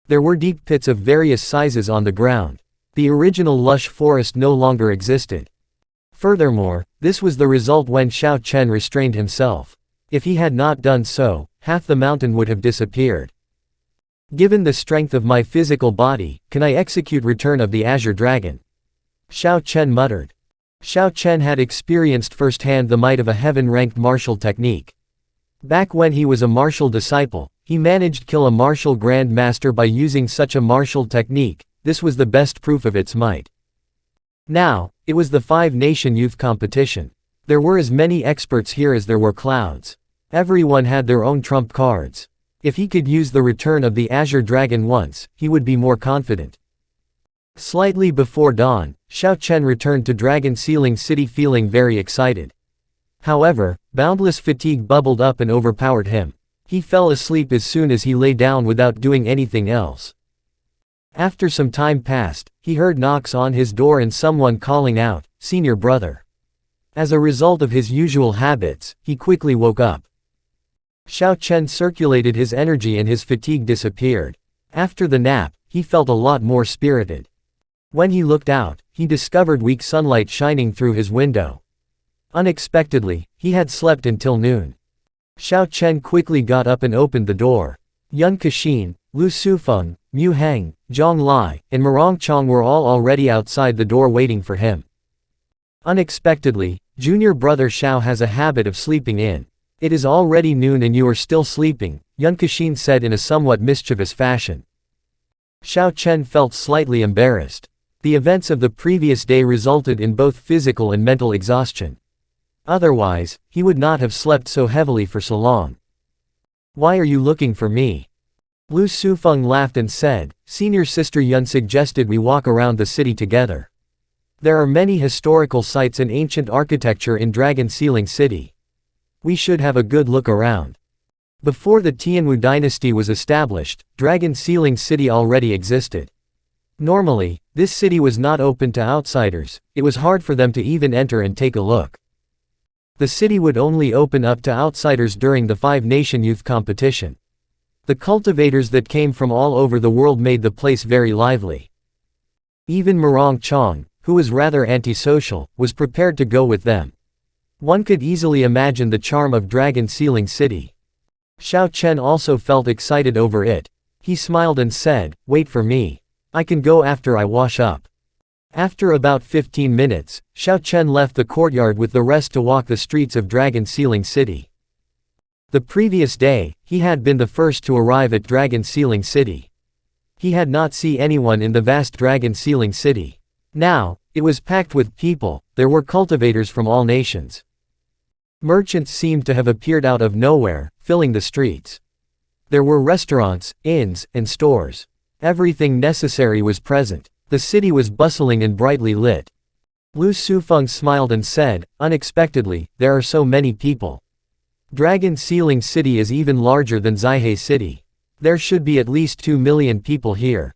There were deep pits of various sizes on the ground. The original lush forest no longer existed. Furthermore, this was the result when Xiao Chen restrained himself. If he had not done so, half the mountain would have disappeared. Given the strength of my physical body, can I execute Return of the Azure Dragon? Xiao Chen muttered. Xiao Chen had experienced firsthand the might of a heaven-ranked martial technique. Back when he was a martial disciple, he managed kill a martial grand master by using such a martial technique. This was the best proof of its might. Now, it was the 5-nation youth competition. There were as many experts here as there were clouds. Everyone had their own trump cards. If he could use the Return of the Azure Dragon once, he would be more confident. Slightly before dawn, Xiao Chen returned to Dragon Sealing City feeling very excited. However, boundless fatigue bubbled up and overpowered him. He fell asleep as soon as he lay down without doing anything else. After some time passed, he heard knocks on his door and someone calling out, "Senior brother." As a result of his usual habits, he quickly woke up. Xiao Chen circulated his energy and his fatigue disappeared. After the nap, he felt a lot more spirited. When he looked out, he discovered weak sunlight shining through his window. Unexpectedly, he had slept until noon. Xiao Chen quickly got up and opened the door. Yun Kexin, Lu Sufeng, Mu Heng, Zhang Lai, and Murong Chong were all already outside the door waiting for him. Unexpectedly, junior brother Xiao has a habit of sleeping in. It is already noon and you are still sleeping, Yun Kexin said in a somewhat mischievous fashion. Xiao Chen felt slightly embarrassed. The events of the previous day resulted in both physical and mental exhaustion. Otherwise, he would not have slept so heavily for so long. "Why are you looking for me?" Lu Sufeng laughed and said, "Senior sister Yun suggested we walk around the city together. There are many historical sites and ancient architecture in Dragon Sealing City. We should have a good look around." Before the Tianwu dynasty was established, Dragon Sealing City already existed. Normally, this city was not open to outsiders. It was hard for them to even enter and take a look. The city would only open up to outsiders during the 5-nation youth competition. The cultivators that came from all over the world made the place very lively. Even Murong Chong, who was rather antisocial, was prepared to go with them. One could easily imagine the charm of Dragon Sealing City. Xiao Chen also felt excited over it. He smiled and said, "Wait for me. I can go after I wash up." After about 15 minutes, Xiao Chen left the courtyard with the rest to walk the streets of Dragon Sealing City. The previous day, he had been the first to arrive at Dragon Sealing City. He had not seen anyone in the vast Dragon Sealing City. Now, it was packed with people. There were cultivators from all nations. Merchants seemed to have appeared out of nowhere, filling the streets. There were restaurants, inns, and stores. Everything necessary was present. The city was bustling and brightly lit. Lu Sufeng smiled and said, "Unexpectedly, there are so many people. Dragon Sealing City is even larger than Zaihe City. There should be at least 2 million people here."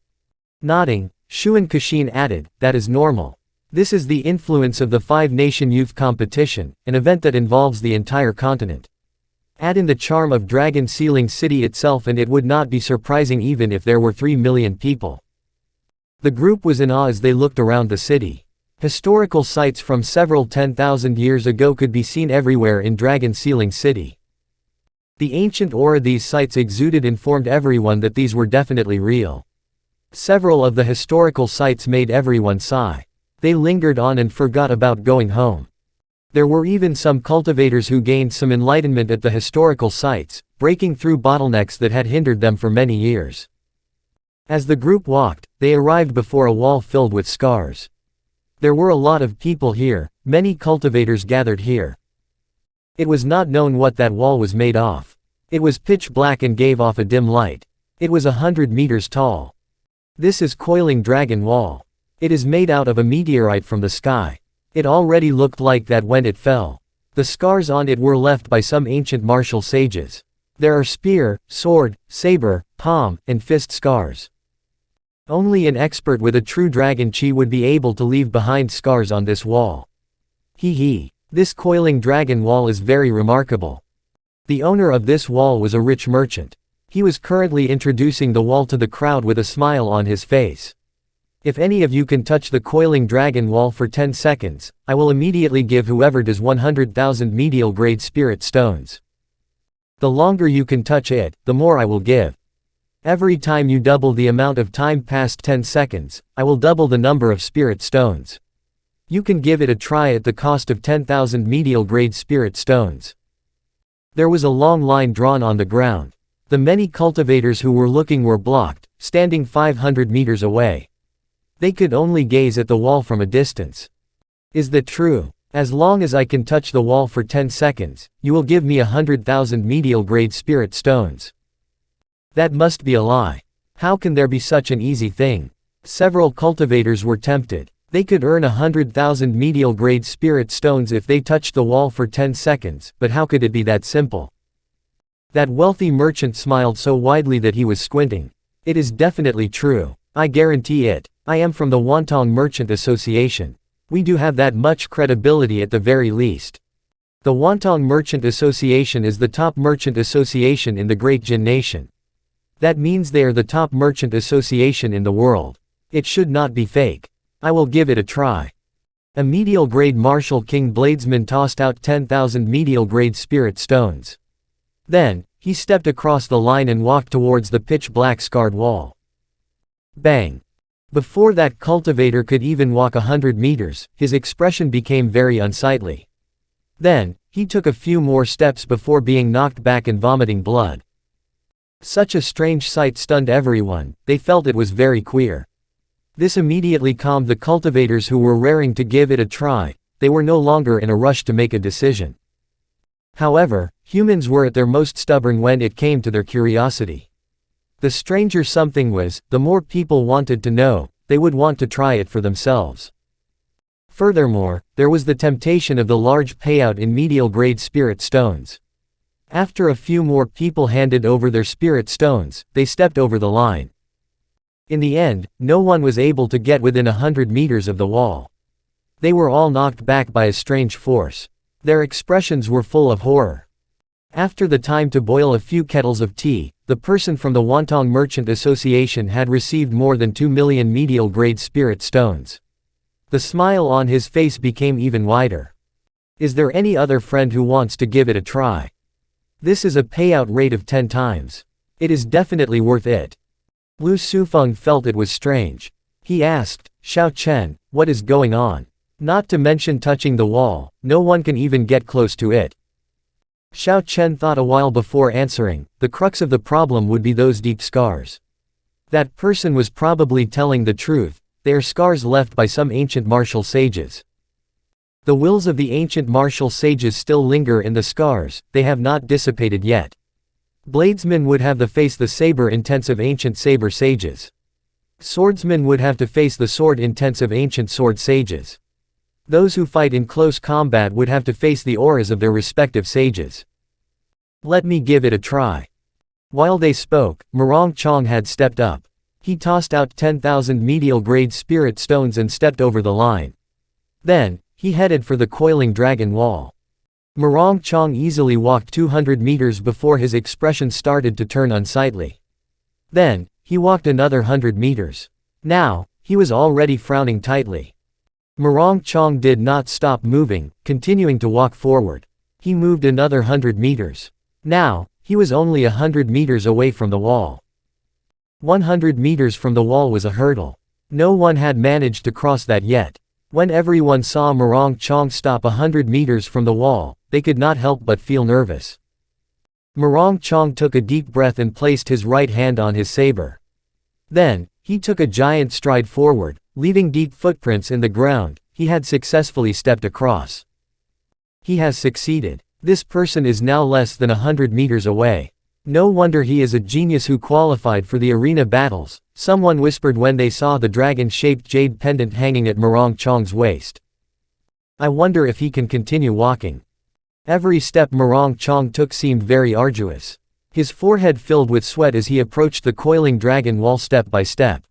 Nodding, Yun Kexin added, "That is normal. This is the influence of the 5-nation youth competition, an event that involves the entire continent. Add in the charm of Dragon Sealing City itself and it would not be surprising even if there were 3 million people." The group was in awe as they looked around the city. Historical sites from several 10,000 years ago could be seen everywhere in Dragon Sealing City. The ancient aura these sites exuded informed everyone that these were definitely real. Several of the historical sites made everyone sigh. They lingered on and forgot about going home. There were even some cultivators who gained some enlightenment at the historical sites, breaking through bottlenecks that had hindered them for many years. As the group walked, they arrived before a wall filled with scars. There were a lot of people here, many cultivators gathered here. It was not known what that wall was made of. It was pitch black and gave off a dim light. It was 100 meters tall. "This is Coiling Dragon Wall. It is made out of a meteorite from the sky. It already looked like that when it fell. The scars on it were left by some ancient martial sages. There are spear, sword, saber, palm, and fist scars. Only an expert with a true dragon chi would be able to leave behind scars on this wall. This Coiling Dragon Wall is very remarkable. The owner of this wall was a rich merchant. He was currently introducing the wall to the crowd with a smile on his face. If any of you can touch the coiling dragon wall for 10 seconds, I will immediately give whoever does 100,000 medial grade spirit stones. The longer you can touch it, the more I will give. Every time you double the amount of time past 10 seconds, I will double the number of spirit stones. You can give it a try at the cost of 10,000 medial grade spirit stones. There was a long line drawn on the ground. The many cultivators who were looking were blocked, standing 500 meters away. They could only gaze at the wall from a distance. Is that true? As long as I can touch the wall for 10 seconds, you will give me 100,000 medial grade spirit stones. That must be a lie. How can there be such an easy thing? Several cultivators were tempted. They could earn 100,000 medial grade spirit stones if they touched the wall for 10 seconds, but how could it be that simple? That wealthy merchant smiled so widely that he was squinting. It is definitely true. I guarantee it. I am from the Wantong Merchant Association. We do have that much credibility at the very least. The Wantong Merchant Association is the top merchant association in the Great Jin Nation. That means they are the top merchant association in the world. It should not be fake. I will give it a try. A medial grade Martial King Bladesman tossed out 10,000 medial grade spirit stones. Then, he stepped across the line and walked towards the pitch-black scarred wall. Bang! Before that cultivator could even walk 100 meters, his expression became very unsightly. Then, he took a few more steps before being knocked back and vomiting blood. Such a strange sight stunned everyone. They felt it was very queer. This immediately calmed the cultivators who were raring to give it a try. They were no longer in a rush to make a decision. However, humans were at their most stubborn when it came to their curiosity. The stranger something was, the more people wanted to know, they would want to try it for themselves. Furthermore, there was the temptation of the large payout in medial grade spirit stones. After a few more people handed over their spirit stones, they stepped over the line. In the end, no one was able to get within 100 meters of the wall. They were all knocked back by a strange force. Their expressions were full of horror. After the time to boil a few kettles of tea, the person from the Wantong Merchant Association had received more than 2 million medial grade spirit stones. The smile on his face became even wider. Is there any other friend who wants to give it a try? This is a payout rate of 10 times. It is definitely worth it. Lu Sufeng felt it was strange. He asked, Xiao Chen, what is going on? Not to mention touching the wall, no one can even get close to it. Xiao Chen thought a while before answering. The crux of the problem would be those deep scars. That person was probably telling the truth. They are scars left by some ancient martial sages. The wills of the ancient martial sages still linger in the scars, they have not dissipated yet. Bladesmen would have to face the saber-intensive ancient saber sages. Swordsmen would have to face the sword-intensive ancient sword sages. Those who fight in close combat would have to face the auras of their respective sages. Let me give it a try. While they spoke, Morong Chong had stepped up. He tossed out 10,000 medial grade spirit stones and stepped over the line. Then, he headed for the coiling dragon wall. Morong Chong easily walked 200 meters before his expression started to turn unsightly. Then, he walked another 100 meters. Now, he was already frowning tightly. Morong Chong did not stop moving, continuing to walk forward. He moved another 100 meters. Now, he was only 100 meters away from the wall. 100 meters from the wall was a hurdle. No one had managed to cross that yet. When everyone saw Morong Chong stop 100 meters from the wall, they could not help but feel nervous. Morong Chong took a deep breath and placed his right hand on his saber. Then, he took a giant stride forward, leaving deep footprints in the ground. He had successfully stepped across. He has succeeded. This person is now less than 100 meters away. No wonder he is a genius who qualified for the arena battles, someone whispered when they saw the dragon-shaped jade pendant hanging at Morong Chong's waist. I wonder if he can continue walking. Every step Morong Chong took seemed very arduous. His forehead filled with sweat as he approached the coiling dragon wall step by step.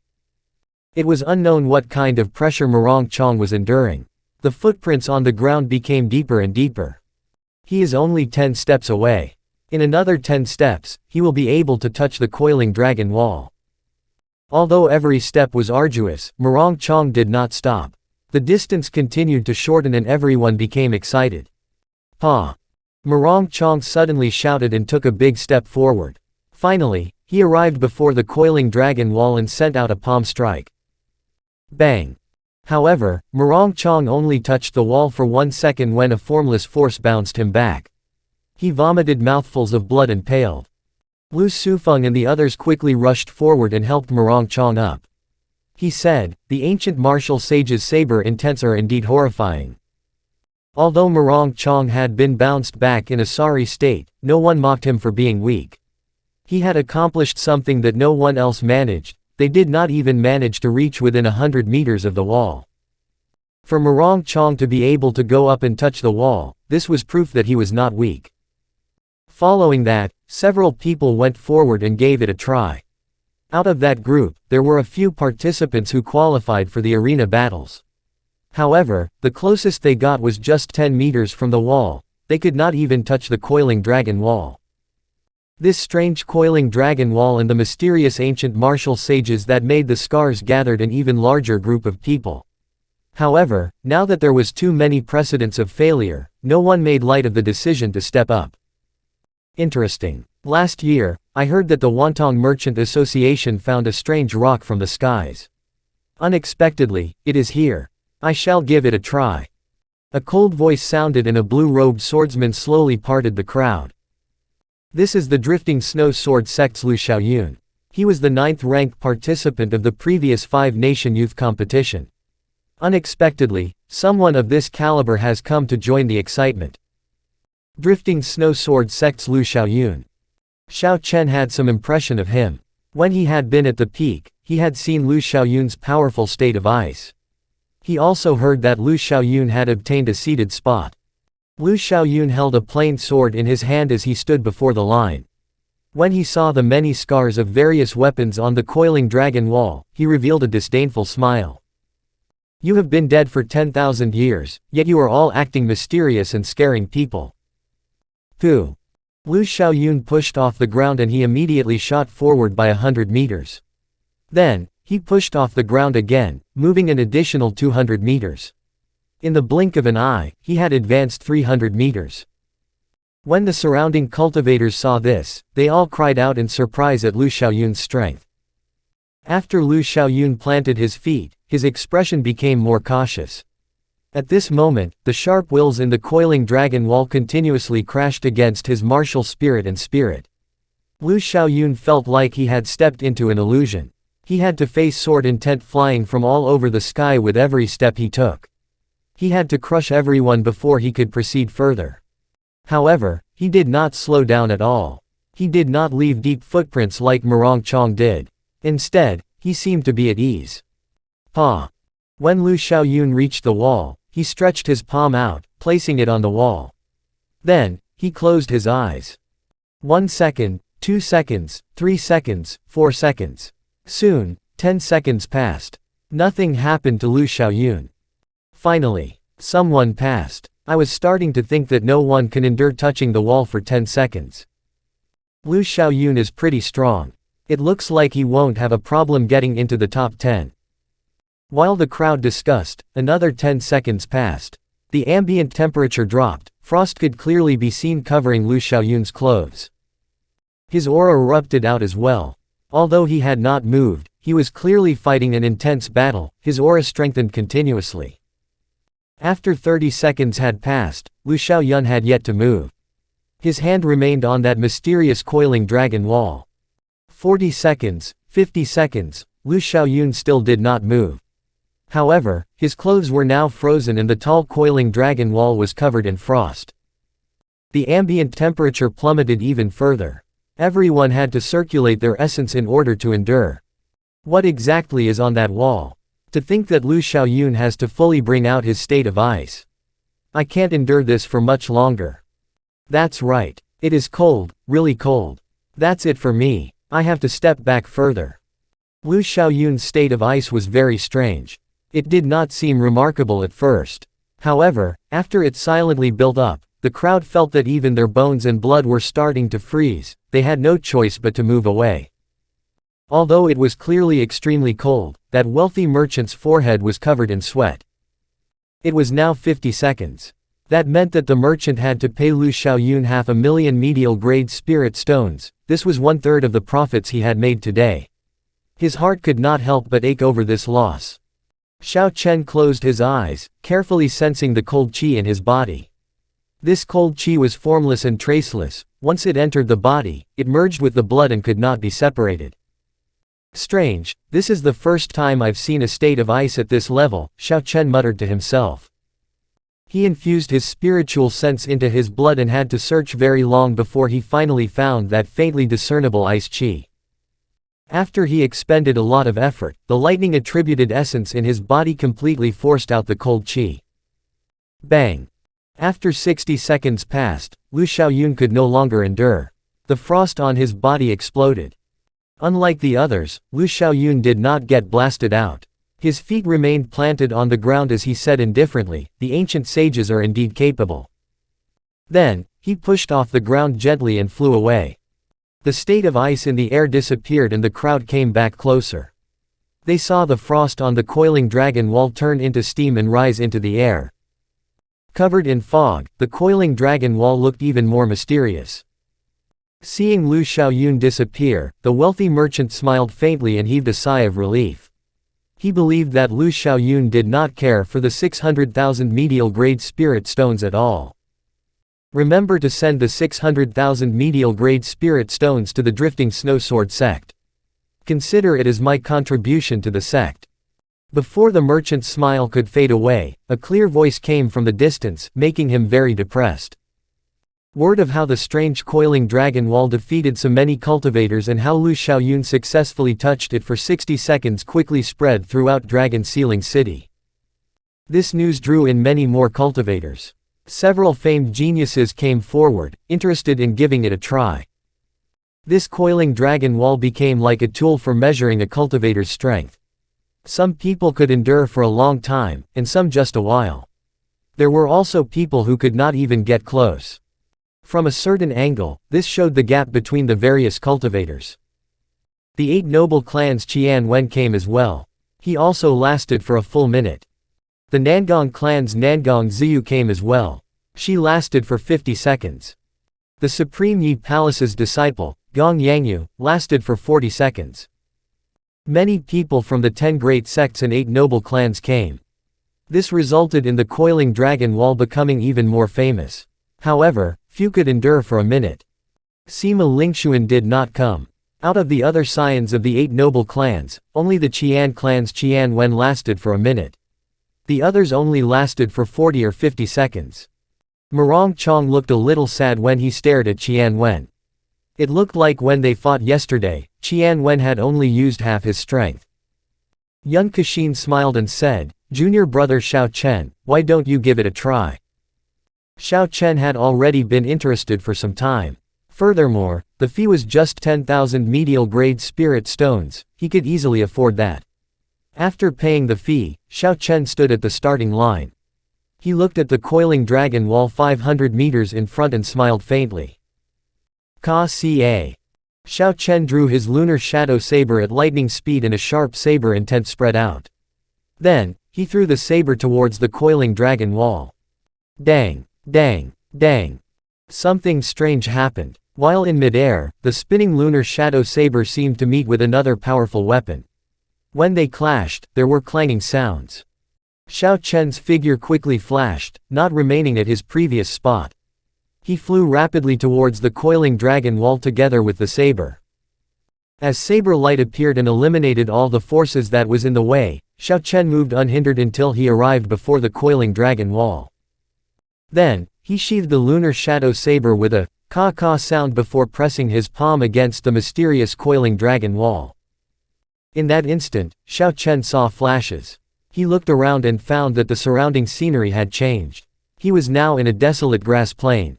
It was unknown what kind of pressure Morong Chong was enduring. The footprints on the ground became deeper and deeper. He is only 10 steps away. In another 10 steps, he will be able to touch the coiling dragon wall. Although every step was arduous, Morong Chong did not stop. The distance continued to shorten and everyone became excited. Pa! Morong Chong suddenly shouted and took a big step forward. Finally, he arrived before the coiling dragon wall and sent out a palm strike. Bang! However, Morong Chong only touched the wall for 1 second when a formless force bounced him back. He vomited mouthfuls of blood and paled. Lu Sufeng and the others quickly rushed forward and helped Morong Chong up. He said, "The ancient martial sage's saber intents are indeed horrifying." Although Morong Chong had been bounced back in a sorry state, no one mocked him for being weak. He had accomplished something that no one else managed. They did not even manage to reach within 100 meters of the wall. For Morong Chong to be able to go up and touch the wall, this was proof that he was not weak. Following that, several people went forward and gave it a try. Out of that group, there were a few participants who qualified for the arena battles. However, the closest they got was just 10 meters from the wall. They could not even touch the coiling dragon wall. This strange coiling dragon wall and the mysterious ancient martial sages that made the scars gathered an even larger group of people. However, now that there was too many precedents of failure, no one made light of the decision to step up. Interesting. Last year, I heard that the Wantong Merchant Association found a strange rock from the skies. Unexpectedly, it is here. I shall give it a try. A cold voice sounded and a blue-robed swordsman slowly parted the crowd. This is the Drifting Snow Sword Sect's Xiao Yoon. He was the 9th-ranked participant of the previous 5-nation youth competition. Unexpectedly, someone of this caliber has come to join the excitement. Drifting Snow Sword Sect's Xiao Yoon. Xiao Chen had some impression of him. When he had been at the peak, he had seen Xiao Yoon's powerful state of ice. He also heard that Xiao Yoon had obtained a seated spot. Xiao Yoon held a plain sword in his hand as he stood before the line. When he saw the many scars of various weapons on the coiling dragon wall, he revealed a disdainful smile. "You have been dead for 10,000 years, yet you are all acting mysterious and scaring people." Pooh! Xiao Yoon pushed off the ground and he immediately shot forward by 100 meters. Then, he pushed off the ground again, moving an additional 200 meters. In the blink of an eye, he had advanced 300 meters. When the surrounding cultivators saw this, they all cried out in surprise at Xiao Yoon's strength. After Xiao Yoon planted his feet, his expression became more cautious. At this moment, the sharp wheels in the coiling dragon wall continuously crashed against his martial spirit and spirit. Xiao Yoon felt like he had stepped into an illusion. He had to face sword intent flying from all over the sky with every step he took. He had to crush everyone before he could proceed further. However, he did not slow down at all. He did not leave deep footprints like Morong Chong did. Instead, he seemed to be at ease. Pa! When Xiao Yoon reached the wall, he stretched his palm out, placing it on the wall. Then, he closed his eyes. 1 second, 2 seconds, 3 seconds, 4 seconds. Soon, 10 seconds passed. Nothing happened to Xiao Yoon. Finally, someone passed. I was starting to think that no one can endure touching the wall for 10 seconds. Xiao Yoon is pretty strong. It looks like he won't have a problem getting into the top 10. While the crowd discussed, another 10 seconds passed. The ambient temperature dropped. Frost could clearly be seen covering Xiao Yoon's clothes. His aura erupted out as well. Although he had not moved, he was clearly fighting an intense battle. His aura strengthened continuously. After 30 seconds had passed, Xiao Yoon had yet to move. His hand remained on that mysterious coiling dragon wall. 40 seconds, 50 seconds, Xiao Yoon still did not move. However, his clothes were now frozen and the tall coiling dragon wall was covered in frost. The ambient temperature plummeted even further. Everyone had to circulate their essence in order to endure. What exactly is on that wall? To think that Xiao Yoon has to fully bring out his state of ice. I can't endure this for much longer. That's right. It is cold, really cold. That's it for me. I have to step back further. Xiao Yoon's state of ice was very strange. It did not seem remarkable at first. However, after it silently built up, the crowd felt that even their bones and blood were starting to freeze. They had no choice but to move away. Although it was clearly extremely cold, that wealthy merchant's forehead was covered in sweat. It was now 50 seconds. That meant that the merchant had to pay Lu Xiaoyun 500,000 medial-grade spirit stones. This was 1/3 of the profits he had made today. His heart could not help but ache over this loss. Xiao Chen closed his eyes, carefully sensing the cold qi in his body. This cold qi was formless and traceless. Once it entered the body, it merged with the blood and could not be separated. Strange, this is the first time I've seen a state of ice at this level, Xiao Chen muttered to himself. He infused his spiritual sense into his blood and had to search very long before he finally found that faintly discernible ice qi. After he expended a lot of effort, the lightning-attributed essence in his body completely forced out the cold qi. Bang! After 60 seconds passed, Lu Xiaoyun could no longer endure. The frost on his body exploded. Unlike the others, Lu Xiaoyun did not get blasted out. His feet remained planted on the ground as he said indifferently, "The ancient sages are indeed capable." Then, he pushed off the ground gently and flew away. The state of ice in the air disappeared and the crowd came back closer. They saw the frost on the coiling dragon wall turn into steam and rise into the air. Covered in fog, the coiling dragon wall looked even more mysterious. Seeing Lu Xiaoyun disappear, the wealthy merchant smiled faintly and heaved a sigh of relief. He believed that Lu Xiaoyun did not care for the 600,000 medial-grade spirit stones at all. Remember to send the 600,000 medial-grade spirit stones to the Drifting Snow Sword sect. Consider it as my contribution to the sect. Before the merchant's smile could fade away, a clear voice came from the distance, making him very depressed. Word of how the strange coiling dragon wall defeated so many cultivators and how Lu Xiaoyun successfully touched it for 60 seconds quickly spread throughout Dragon Sealing City. This news drew in many more cultivators. Several famed geniuses came forward, interested in giving it a try. This coiling dragon wall became like a tool for measuring a cultivator's strength. Some people could endure for a long time, and some just a while. There were also people who could not even get close. From a certain angle, this showed the gap between the various cultivators. The 8 noble clans Qian Wen came as well. He also lasted for a full minute. The Nangong clan's Nangong Ziyu came as well. She lasted for 50 seconds. The Supreme Yi Palace's disciple, Gong Yangyu, lasted for 40 seconds. Many people from the 10 great sects and 8 noble clans came. This resulted in the coiling dragon wall becoming even more famous. However, few could endure for a minute. Sima Lingxuan did not come. Out of the other scions of the 8 noble clans, only the Qian clan's Qian Wen lasted for a minute. The others only lasted for 40 or 50 seconds. Murong Chong looked a little sad when he stared at Qian Wen. It looked like when they fought yesterday, Qian Wen had only used half his strength. Yun Kexin smiled and said, "Junior brother Xiao Chen, why don't you give it a try?" Xiao Chen had already been interested for some time. Furthermore, the fee was just 10,000 medial-grade spirit stones, he could easily afford that. After paying the fee, Xiao Chen stood at the starting line. He looked at the coiling dragon wall 500 meters in front and smiled faintly. Ka Ca. Xiao Chen drew his lunar shadow saber at lightning speed and a sharp saber intent spread out. Then, he threw the saber towards the coiling dragon wall. Dang, dang, dang. Something strange happened. While in midair, the spinning lunar shadow saber seemed to meet with another powerful weapon. When they clashed, there were clanging sounds. Xiao Chen's figure quickly flashed, not remaining at his previous spot. He flew rapidly towards the coiling dragon wall together with the saber. As saber light appeared and eliminated all the forces that was in the way, Xiao Chen moved unhindered until he arrived before the coiling dragon wall. Then, he sheathed the lunar shadow saber with a ka-ka sound before pressing his palm against the mysterious coiling dragon wall. In that instant, Xiao Chen saw flashes. He looked around and found that the surrounding scenery had changed. He was now in a desolate grass plain.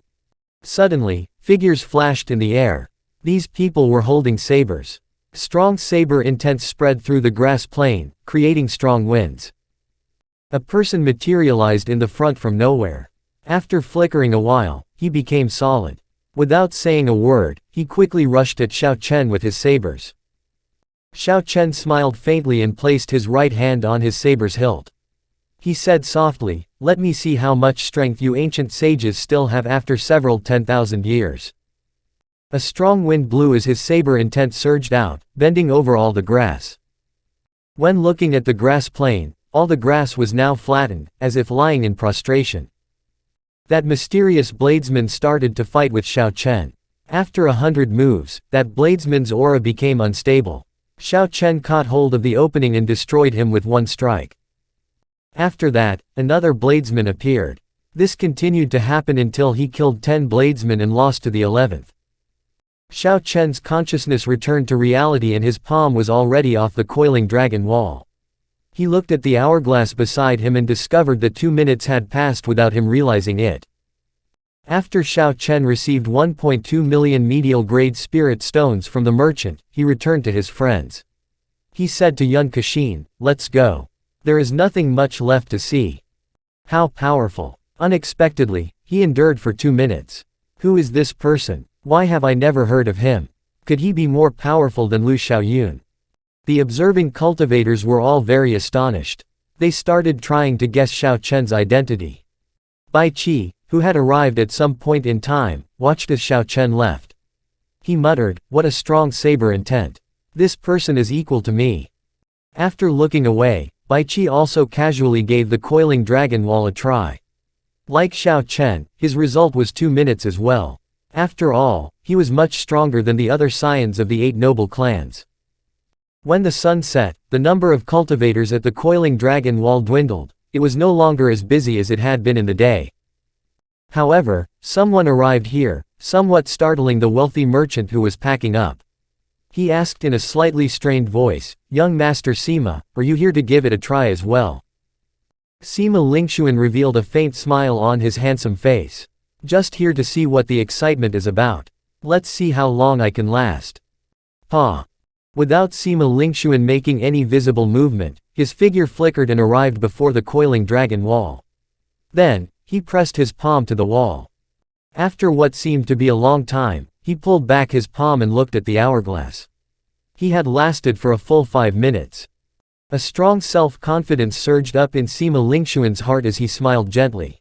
Suddenly, figures flashed in the air. These people were holding sabers. Strong saber intent spread through the grass plain, creating strong winds. A person materialized in the front from nowhere. After flickering a while, he became solid. Without saying a word, he quickly rushed at Xiao Chen with his sabers. Xiao Chen smiled faintly and placed his right hand on his saber's hilt. He said softly, "Let me see how much strength you ancient sages still have after several 10,000 years." A strong wind blew as his saber intent surged out, bending over all the grass. When looking at the grass plain, all the grass was now flattened, as if lying in prostration. That mysterious bladesman started to fight with Xiao Chen. After 100 moves, that bladesman's aura became unstable. Xiao Chen caught hold of the opening and destroyed him with one strike. After that, another bladesman appeared. This continued to happen until he killed 10 bladesmen and lost to the 11th. Xiao Chen's consciousness returned to reality and his palm was already off the coiling dragon wall. He looked at the hourglass beside him and discovered that 2 minutes had passed without him realizing it. After Xiao Chen received 1.2 million medial-grade spirit stones from the merchant, he returned to his friends. He said to Yun Kexin, "Let's go. There is nothing much left to see." How powerful. Unexpectedly, he endured for 2 minutes. Who is this person? Why have I never heard of him? Could he be more powerful than Xiao Yoon? The observing cultivators were all very astonished. They started trying to guess Xiao Chen's identity. Bai Qi, who had arrived at some point in time, watched as Xiao Chen left. He muttered, "What a strong saber intent. This person is equal to me." After looking away, Bai Qi also casually gave the coiling dragon wall a try. Like Xiao Chen, his result was 2 minutes as well. After all, he was much stronger than the other scions of the 8 noble clans. When the sun set, the number of cultivators at the coiling dragon wall dwindled. It was no longer as busy as it had been in the day. However, someone arrived here, somewhat startling the wealthy merchant who was packing up. He asked in a slightly strained voice, "Young Master Sima, are you here to give it a try as well?" Sima Lingxuan revealed a faint smile on his handsome face. "Just here to see what the excitement is about. Let's see how long I can last." Pa. Without Sima Lingxuan making any visible movement, his figure flickered and arrived before the coiling dragon wall. Then, he pressed his palm to the wall. After what seemed to be a long time, he pulled back his palm and looked at the hourglass. He had lasted for a full 5 minutes. A strong self-confidence surged up in Sima Lingxuan's heart as he smiled gently.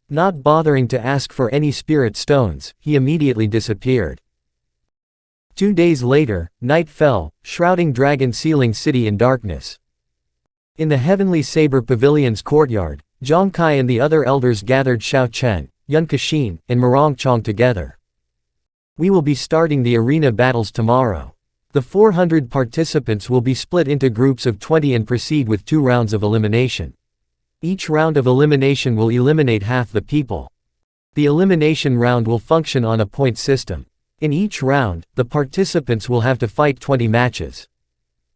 Not bothering to ask for any spirit stones, he immediately disappeared. 2 days later, night fell, shrouding Dragon Sealing City in darkness. In the Heavenly Saber Pavilion's courtyard, Zhang Kai and the other elders gathered Xiao Chen, Yun Kexin, and Murong Chong together. "We will be starting the arena battles tomorrow. The 400 participants will be split into groups of 20 and proceed with 2 rounds of elimination. Each round of elimination will eliminate half the people. The elimination round will function on a point system. In each round, the participants will have to fight 20 matches.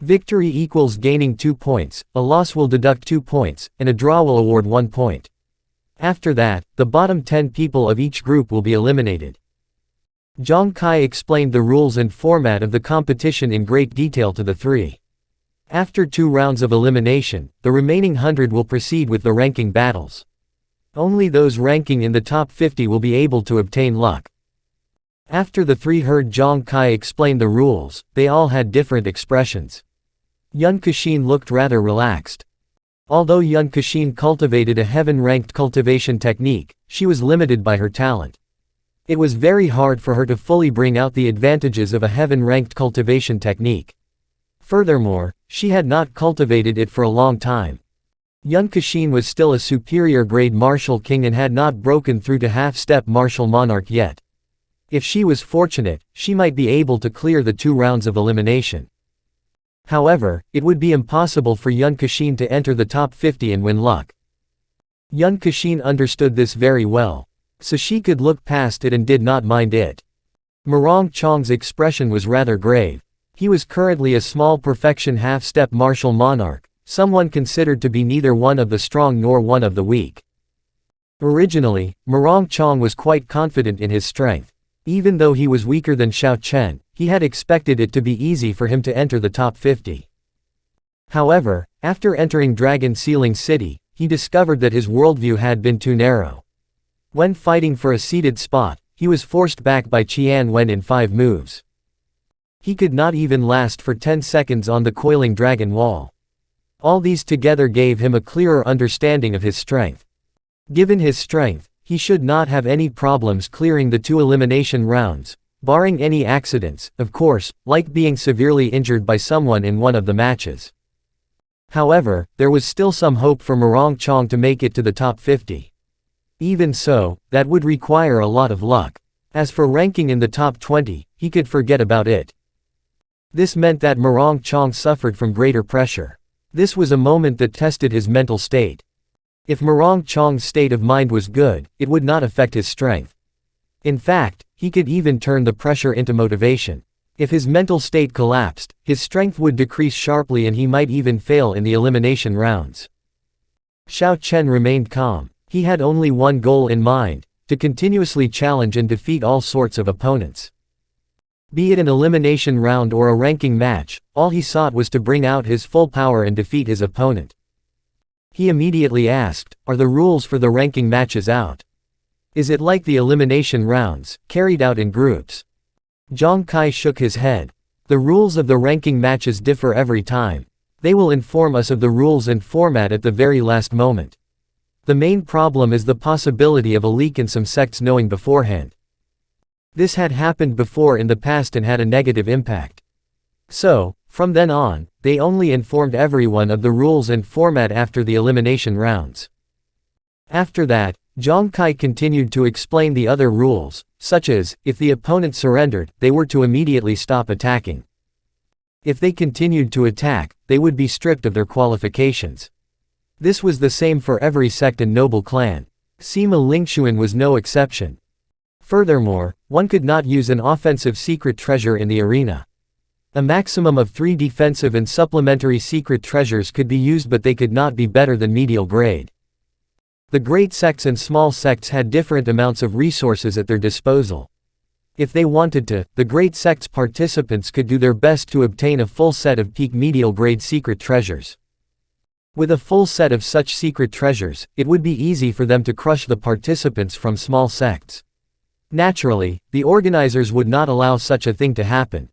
Victory equals gaining 2 points, a loss will deduct 2 points, and a draw will award 1 point. After that, the bottom 10 people of each group will be eliminated." Zhang Kai explained the rules and format of the competition in great detail to the 3. After 2 rounds of elimination, the remaining 100 will proceed with the ranking battles. Only those ranking in the top 50 will be able to obtain luck. After the 3 heard Zhang Kai explain the rules, they all had different expressions. Yun Kexin looked rather relaxed. Although Yun Kexin cultivated a heaven-ranked cultivation technique, she was limited by her talent. It was very hard for her to fully bring out the advantages of a heaven-ranked cultivation technique. Furthermore, she had not cultivated it for a long time. Yun Kexin was still a superior grade martial king and had not broken through to half-step martial monarch yet. If she was fortunate, she might be able to clear the 2 rounds of elimination. However, it would be impossible for Yun Kexin to enter the top 50 and win luck. Yun Kexin understood this very well, so she could look past it and did not mind it. Murong Chong's expression was rather grave. He was currently a small perfection half-step martial monarch, someone considered to be neither one of the strong nor one of the weak. Originally, Murong Chong was quite confident in his strength. Even though he was weaker than Xiao Chen, he had expected it to be easy for him to enter the top 50. However, after entering Dragon Sealing City, he discovered that his worldview had been too narrow. When fighting for a seated spot, he was forced back by Qian Wen in 5 moves. He could not even last for 10 seconds on the coiling dragon wall. All these together gave him a clearer understanding of his strength. Given his strength, he should not have any problems clearing the 2 elimination rounds, barring any accidents, of course, like being severely injured by someone in one of the matches. However, there was still some hope for Morong Chong to make it to the top 50. Even so, that would require a lot of luck. As for ranking in the top 20, he could forget about it. This meant that Morong Chong suffered from greater pressure. This was a moment that tested his mental state. If Morong Chong's state of mind was good, it would not affect his strength. In fact, he could even turn the pressure into motivation. If his mental state collapsed, his strength would decrease sharply and he might even fail in the elimination rounds. Xiao Chen remained calm. He had only one goal in mind: to continuously challenge and defeat all sorts of opponents. Be it an elimination round or a ranking match, all he sought was to bring out his full power and defeat his opponent. He immediately asked, "Are the rules for the ranking matches out? Is it like the elimination rounds, carried out in groups?" Zhang Kai shook his head. "The rules of the ranking matches differ every time. They will inform us of the rules and format at the very last moment. The main problem is the possibility of a leak in some sects knowing beforehand. This had happened before in the past and had a negative impact. So, from then on, they only informed everyone of the rules and format after the elimination rounds." After that, Zhang Kai continued to explain the other rules, such as, if the opponent surrendered, they were to immediately stop attacking. If they continued to attack, they would be stripped of their qualifications. This was the same for every sect and noble clan. Sima Lingxuan was no exception. Furthermore, one could not use an offensive secret treasure in the arena. A maximum of 3 defensive and supplementary secret treasures could be used, but they could not be better than medial grade. The great sects and small sects had different amounts of resources at their disposal. If they wanted to, the great sects participants could do their best to obtain a full set of peak medial grade secret treasures. With a full set of such secret treasures, it would be easy for them to crush the participants from small sects. Naturally, the organizers would not allow such a thing to happen.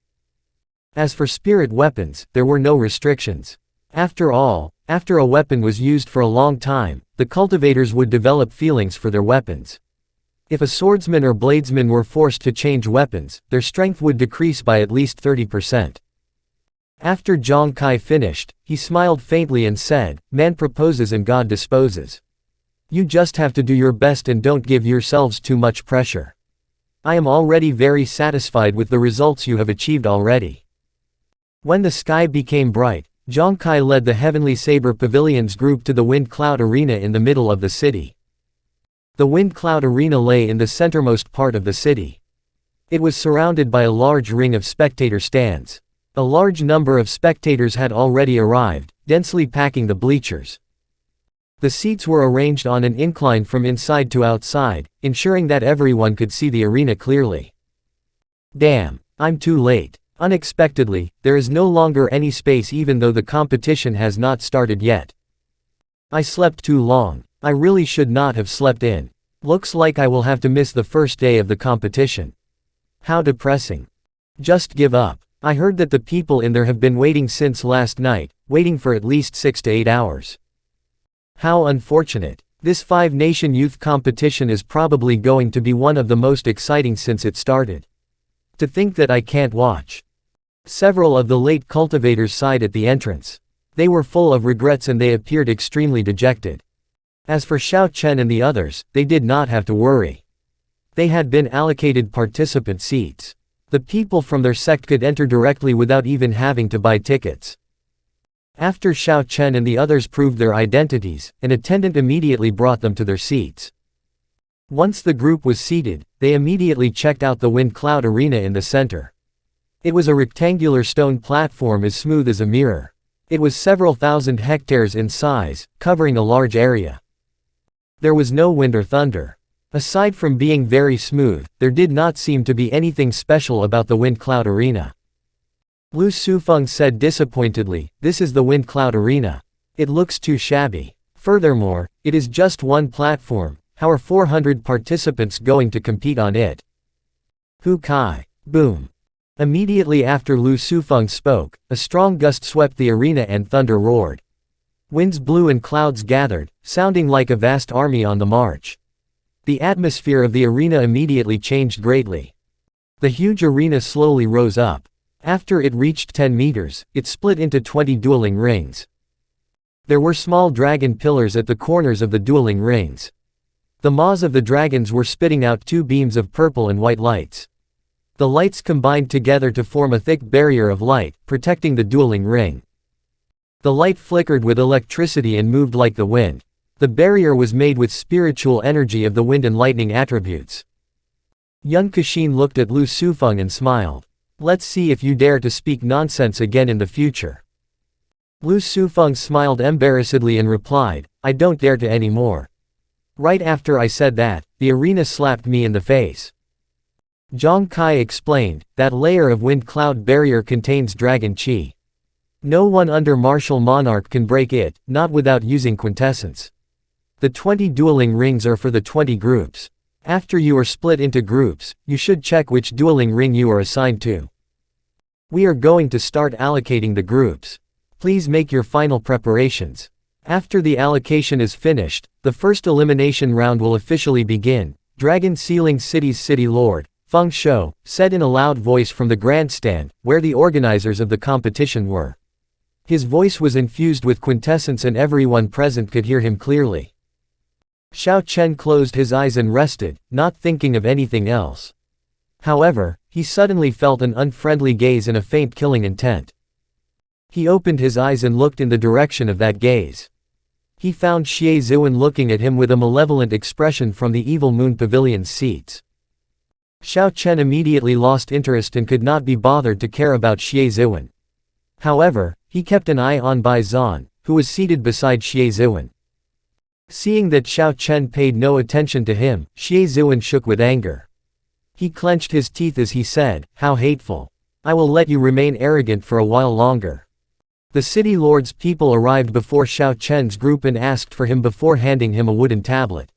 As for spirit weapons, there were no restrictions. After all, after a weapon was used for a long time, the cultivators would develop feelings for their weapons. If a swordsman or bladesman were forced to change weapons, their strength would decrease by at least 30%. After Zhang Kai finished, he smiled faintly and said, "Man proposes and God disposes. You just have to do your best and don't give yourselves too much pressure. I am already very satisfied with the results you have achieved already." When the sky became bright, Zhang Kai led the Heavenly Saber Pavilions group to the Wind Cloud Arena in the middle of the city. The Wind Cloud Arena lay in the centermost part of the city. It was surrounded by a large ring of spectator stands. A large number of spectators had already arrived, densely packing the bleachers. The seats were arranged on an incline from inside to outside, ensuring that everyone could see the arena clearly. Damn, I'm too late. Unexpectedly, there is no longer any space even though the competition has not started yet. I slept too long. I really should not have slept in. Looks like I will have to miss the first day of the competition. How depressing. Just give up. I heard that the people in there have been waiting since last night, waiting for at least 6 to 8 hours. How unfortunate. This 5-nation youth competition is probably going to be one of the most exciting since it started. To think that I can't watch. Several of the late cultivators sighed at the entrance. They were full of regrets and they appeared extremely dejected. As for Xiao Chen and the others, they did not have to worry. They had been allocated participant seats. The people from their sect could enter directly without even having to buy tickets. After Xiao Chen and the others proved their identities, an attendant immediately brought them to their seats. Once the group was seated, they immediately checked out the Wind Cloud Arena in the center. It was a rectangular stone platform as smooth as a mirror. It was several thousand hectares in size, covering a large area. There was no wind or thunder. Aside from being very smooth, there did not seem to be anything special about the Wind Cloud Arena. Lu Sufeng said disappointedly, "This is the Wind Cloud Arena. It looks too shabby. Furthermore, it is just one platform. How are 400 participants going to compete on it? Hu Kai. Boom. Immediately after Lu Sufeng spoke, a strong gust swept the arena and thunder roared. Winds blew and clouds gathered, sounding like a vast army on the march. The atmosphere of the arena immediately changed greatly. The huge arena slowly rose up. After it reached 10 meters, it split into 20 dueling rings. There were small dragon pillars at the corners of the dueling rings. The maws of the dragons were spitting out 2 beams of purple and white lights. The lights combined together to form a thick barrier of light, protecting the dueling ring. The light flickered with electricity and moved like the wind. The barrier was made with spiritual energy of the wind and lightning attributes. Yun Kexin looked at Lu Sufeng and smiled. Let's see if you dare to speak nonsense again in the future. Lu Sufeng smiled embarrassedly and replied, I don't dare to anymore. Right after I said that, the arena slapped me in the face. Zhang Kai explained, that layer of wind cloud barrier contains dragon qi. No one under martial monarch can break it, not without using quintessence. The 20 dueling rings are for the 20 groups. After you are split into groups, you should check which dueling ring you are assigned to. We are going to start allocating the groups. Please make your final preparations. After the allocation is finished, the first elimination round will officially begin. Dragon Sealing City's city lord, Feng Shou, said in a loud voice from the grandstand, where the organizers of the competition were. His voice was infused with quintessence and everyone present could hear him clearly. Xiao Chen closed his eyes and rested, not thinking of anything else. However, he suddenly felt an unfriendly gaze and a faint killing intent. He opened his eyes and looked in the direction of that gaze. He found Xie Zuan looking at him with a malevolent expression from the Evil Moon Pavilion's seats. Xiao Chen immediately lost interest and could not be bothered to care about Xie Zuan. However, he kept an eye on Bai Zan, who was seated beside Xie Zuan. Seeing that Xiao Chen paid no attention to him, Xie Zuan shook with anger. He clenched his teeth as he said, how hateful. I will let you remain arrogant for a while longer. The city lord's people arrived before Xiao Chen's group and asked for him before handing him a wooden tablet.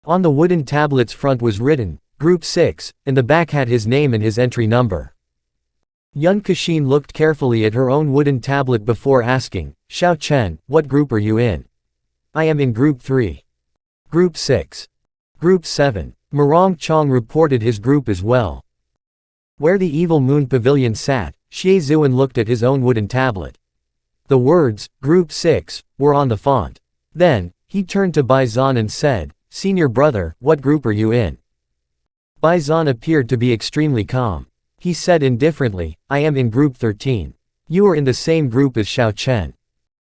On the wooden tablet's front was written, Group 6, and the back had his name and his entry number. Yun Kexin looked carefully at her own wooden tablet before asking, Xiao Chen, what group are you in? I am in Group 3. Group 6. Group 7. Murong Chong reported his group as well. Where the Evil Moon Pavilion sat, Xie Zuan looked at his own wooden tablet. The words, Group 6, were on the font. Then, he turned to Bai Zan and said, Senior brother, what group are you in? Bai Zan appeared to be extremely calm. He said indifferently, I am in Group 13. You are in the same group as Xiao Chen.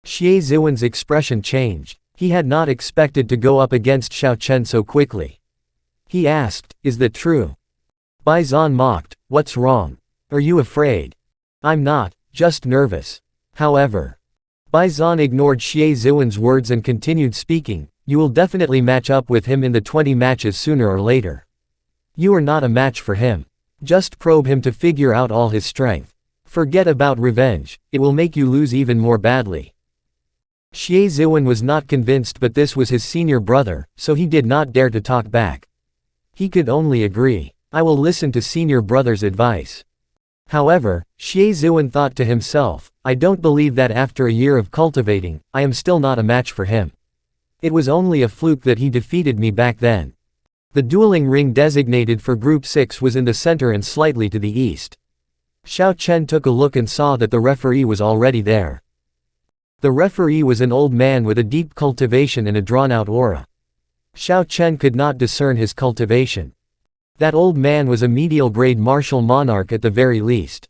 Xie Zuan's expression changed. He had not expected to go up against Xiao Chen so quickly. He asked, is that true? Bai Zan mocked, what's wrong? Are you afraid? I'm not, just nervous. However, Bai Zan ignored Xie Zuan's words and continued speaking, you will definitely match up with him in the 20 matches sooner or later. You are not a match for him. Just probe him to figure out all his strength. Forget about revenge, it will make you lose even more badly. Xie Zuan was not convinced, but this was his senior brother, so he did not dare to talk back. He could only agree. I will listen to senior brother's advice. However, Xie Zuan thought to himself, I don't believe that after a year of cultivating, I am still not a match for him. It was only a fluke that he defeated me back then. The dueling ring designated for Group 6 was in the center and slightly to the east. Xiao Chen took a look and saw that the referee was already there. The referee was an old man with a deep cultivation and a drawn-out aura. Xiao Chen could not discern his cultivation. That old man was a medial-grade martial monarch at the very least.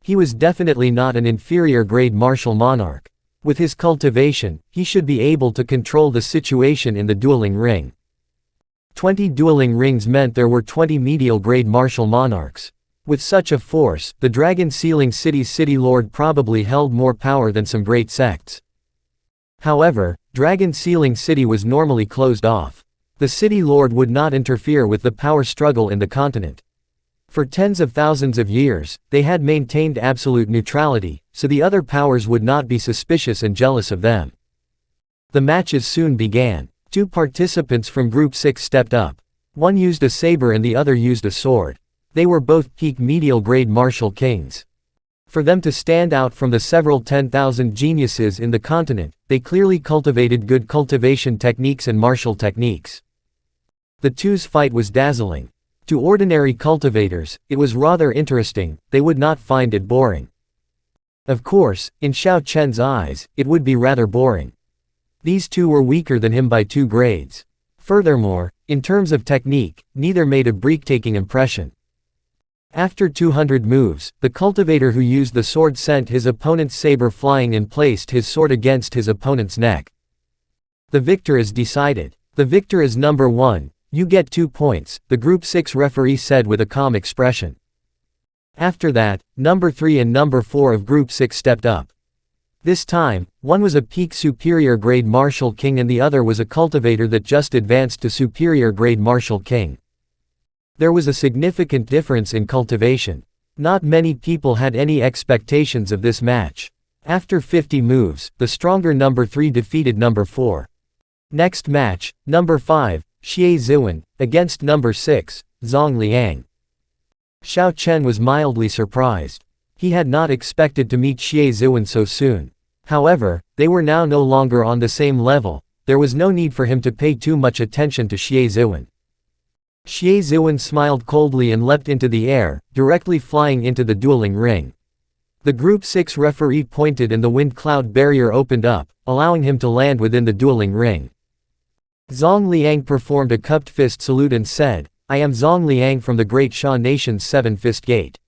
He was definitely not an inferior-grade martial monarch. With his cultivation, he should be able to control the situation in the dueling ring. 20 dueling rings meant there were 20 medial-grade martial monarchs. With such a force, the Dragon Sealing City's city lord probably held more power than some great sects. However, Dragon Sealing City was normally closed off. The city lord would not interfere with the power struggle in the continent. For tens of thousands of years, they had maintained absolute neutrality, so the other powers would not be suspicious and jealous of them. The matches soon began. Two participants from Group 6 stepped up. One used a saber and the other used a sword. They were both peak medial grade martial kings. For them to stand out from the several 10,000 geniuses in the continent, they clearly cultivated good cultivation techniques and martial techniques. The two's fight was dazzling. To ordinary cultivators, it was rather interesting, they would not find it boring. Of course, in Xiao Chen's eyes, it would be rather boring. These two were weaker than him by 2 grades. Furthermore, in terms of technique, neither made a breathtaking impression. After 200 moves, the cultivator who used the sword sent his opponent's saber flying and placed his sword against his opponent's neck. The victor is decided. The victor is number 1, you get 2 points, the Group 6 referee said with a calm expression. After that, number 3 and number 4 of Group 6 stepped up. This time, one was a peak superior grade martial king and the other was a cultivator that just advanced to superior grade martial king. There was a significant difference in cultivation. Not many people had any expectations of this match. After 50 moves, the stronger number 3 defeated number 4. Next match, number 5, Xie Zuan, against number 6, Zhang Liang. Xiao Chen was mildly surprised. He had not expected to meet Xie Zuan so soon. However, they were now no longer on the same level, there was no need for him to pay too much attention to Xie Zuan. Xie Zuan smiled coldly and leapt into the air, directly flying into the dueling ring. The Group 6 referee pointed and the wind cloud barrier opened up, allowing him to land within the dueling ring. Zhang Liang performed a cupped fist salute and said, I am Zhang Liang from the great Xia nation's 7-fist gate.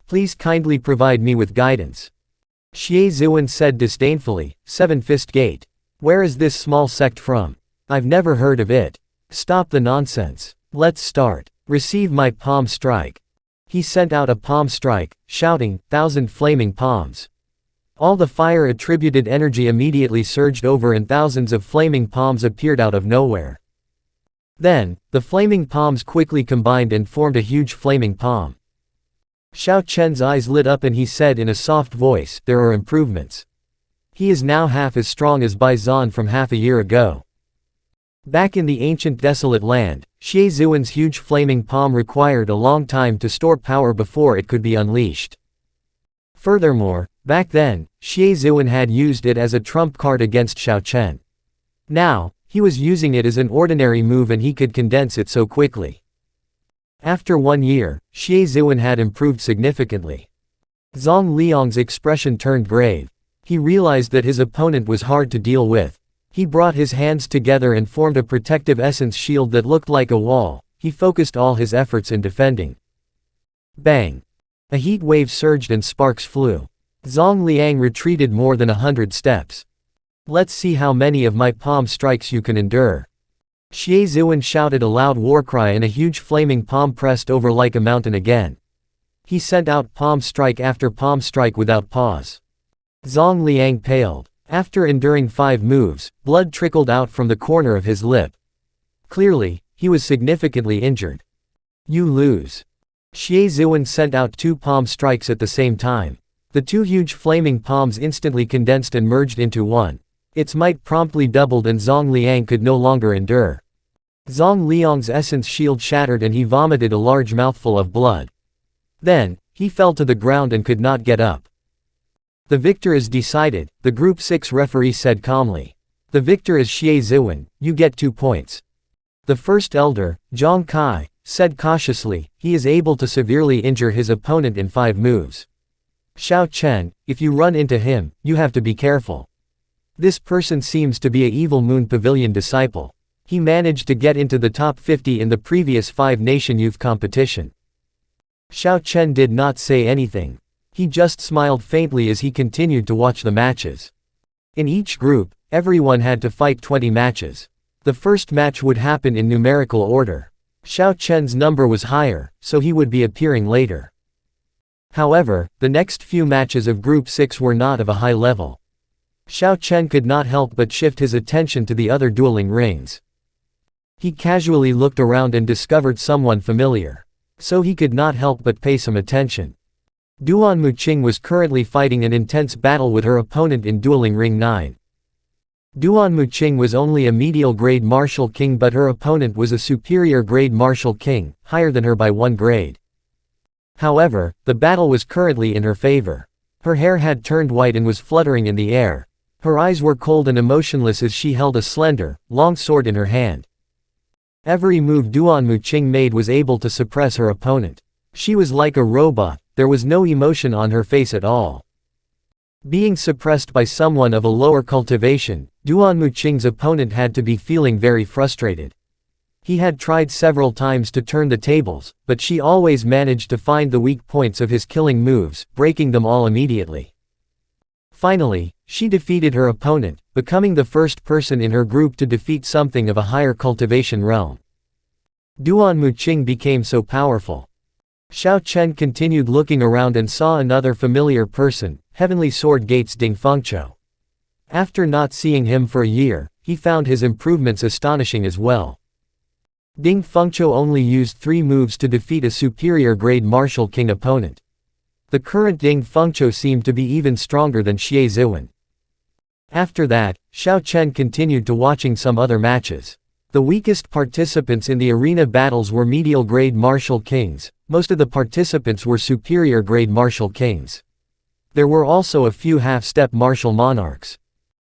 Please kindly provide me with guidance. Xie Zuan said disdainfully, 7-fist gate. Where is this small sect from? I've never heard of it. Stop the nonsense. Let's start. Receive my palm strike. He sent out a palm strike, shouting, 1,000 flaming palms. All the fire attributed energy immediately surged over and thousands of flaming palms appeared out of nowhere. Then, the flaming palms quickly combined and formed a huge flaming palm. Xiao Chen's eyes lit up and he said in a soft voice, there are improvements. He is now half as strong as Bai Zan from half a year ago. Back in the ancient desolate land, Xie Zuan's huge flaming palm required a long time to store power before it could be unleashed. Furthermore, back then, Xie Zuan had used it as a trump card against Xiao Chen. Now, he was using it as an ordinary move and he could condense it so quickly. After 1 year, Xie Zuan had improved significantly. Zhang Liang's expression turned grave. He realized that his opponent was hard to deal with. He brought his hands together and formed a protective essence shield that looked like a wall. He focused all his efforts in defending. Bang! A heat wave surged and sparks flew. Zhang Liang retreated more than 100 steps. Let's see how many of my palm strikes you can endure. Xie Zuan shouted a loud warcry and a huge flaming palm pressed over like a mountain again. He sent out palm strike after palm strike without pause. Zhang Liang paled. After enduring 5 moves, blood trickled out from the corner of his lip. Clearly, he was significantly injured. You lose. Xie Zuan sent out 2 palm strikes at the same time. The 2 huge flaming palms instantly condensed and merged into one. Its might promptly doubled and Zhang Liang could no longer endure. Zhang Liang's essence shield shattered and he vomited a large mouthful of blood. Then, he fell to the ground and could not get up. The victor is decided, the Group 6 referee said calmly. The victor is Xie Zuan, you get 2 points. The first elder, Zhang Kai, said cautiously, he is able to severely injure his opponent in 5 moves. Xiao Chen, if you run into him, you have to be careful. This person seems to be a Evil Moon Pavilion disciple. He managed to get into the top 50 in the previous 5-nation youth competition. Xiao Chen did not say anything. He just smiled faintly as he continued to watch the matches. In each group, everyone had to fight 20 matches. The first match would happen in numerical order. Xiao Chen's number was higher, so he would be appearing later. However, the next few matches of Group 6 were not of a high level. Xiao Chen could not help but shift his attention to the other dueling rings. He casually looked around and discovered someone familiar. So he could not help but pay some attention. Duan Muqing was currently fighting an intense battle with her opponent in Dueling Ring 9. Duan Muqing was only a medial grade martial king, but her opponent was a superior grade martial king, higher than her by 1 grade. However, the battle was currently in her favor. Her hair had turned white and was fluttering in the air. Her eyes were cold and emotionless as she held a slender, long sword in her hand. Every move Duan Muqing made was able to suppress her opponent. She was like a robot, there was no emotion on her face at all. Being suppressed by someone of a lower cultivation, Duan Muqing's opponent had to be feeling very frustrated. He had tried several times to turn the tables, but she always managed to find the weak points of his killing moves, breaking them all immediately. Finally, she defeated her opponent, becoming the first person in her group to defeat something of a higher cultivation realm. Duan Muqing became so powerful. Xiao Chen continued looking around and saw another familiar person, Heavenly Sword Gate's Ding Fengqiu. After not seeing him for a year, he found his improvements astonishing as well. Ding Fengqiu only used 3 moves to defeat a superior grade martial king opponent. The current Ding Fengqiu seemed to be even stronger than Xie Ziwen. After that, Xiao Chen continued to watching some other matches. The weakest participants in the arena battles were medial grade martial kings, most of the participants were superior grade martial kings. There were also a few half-step martial monarchs.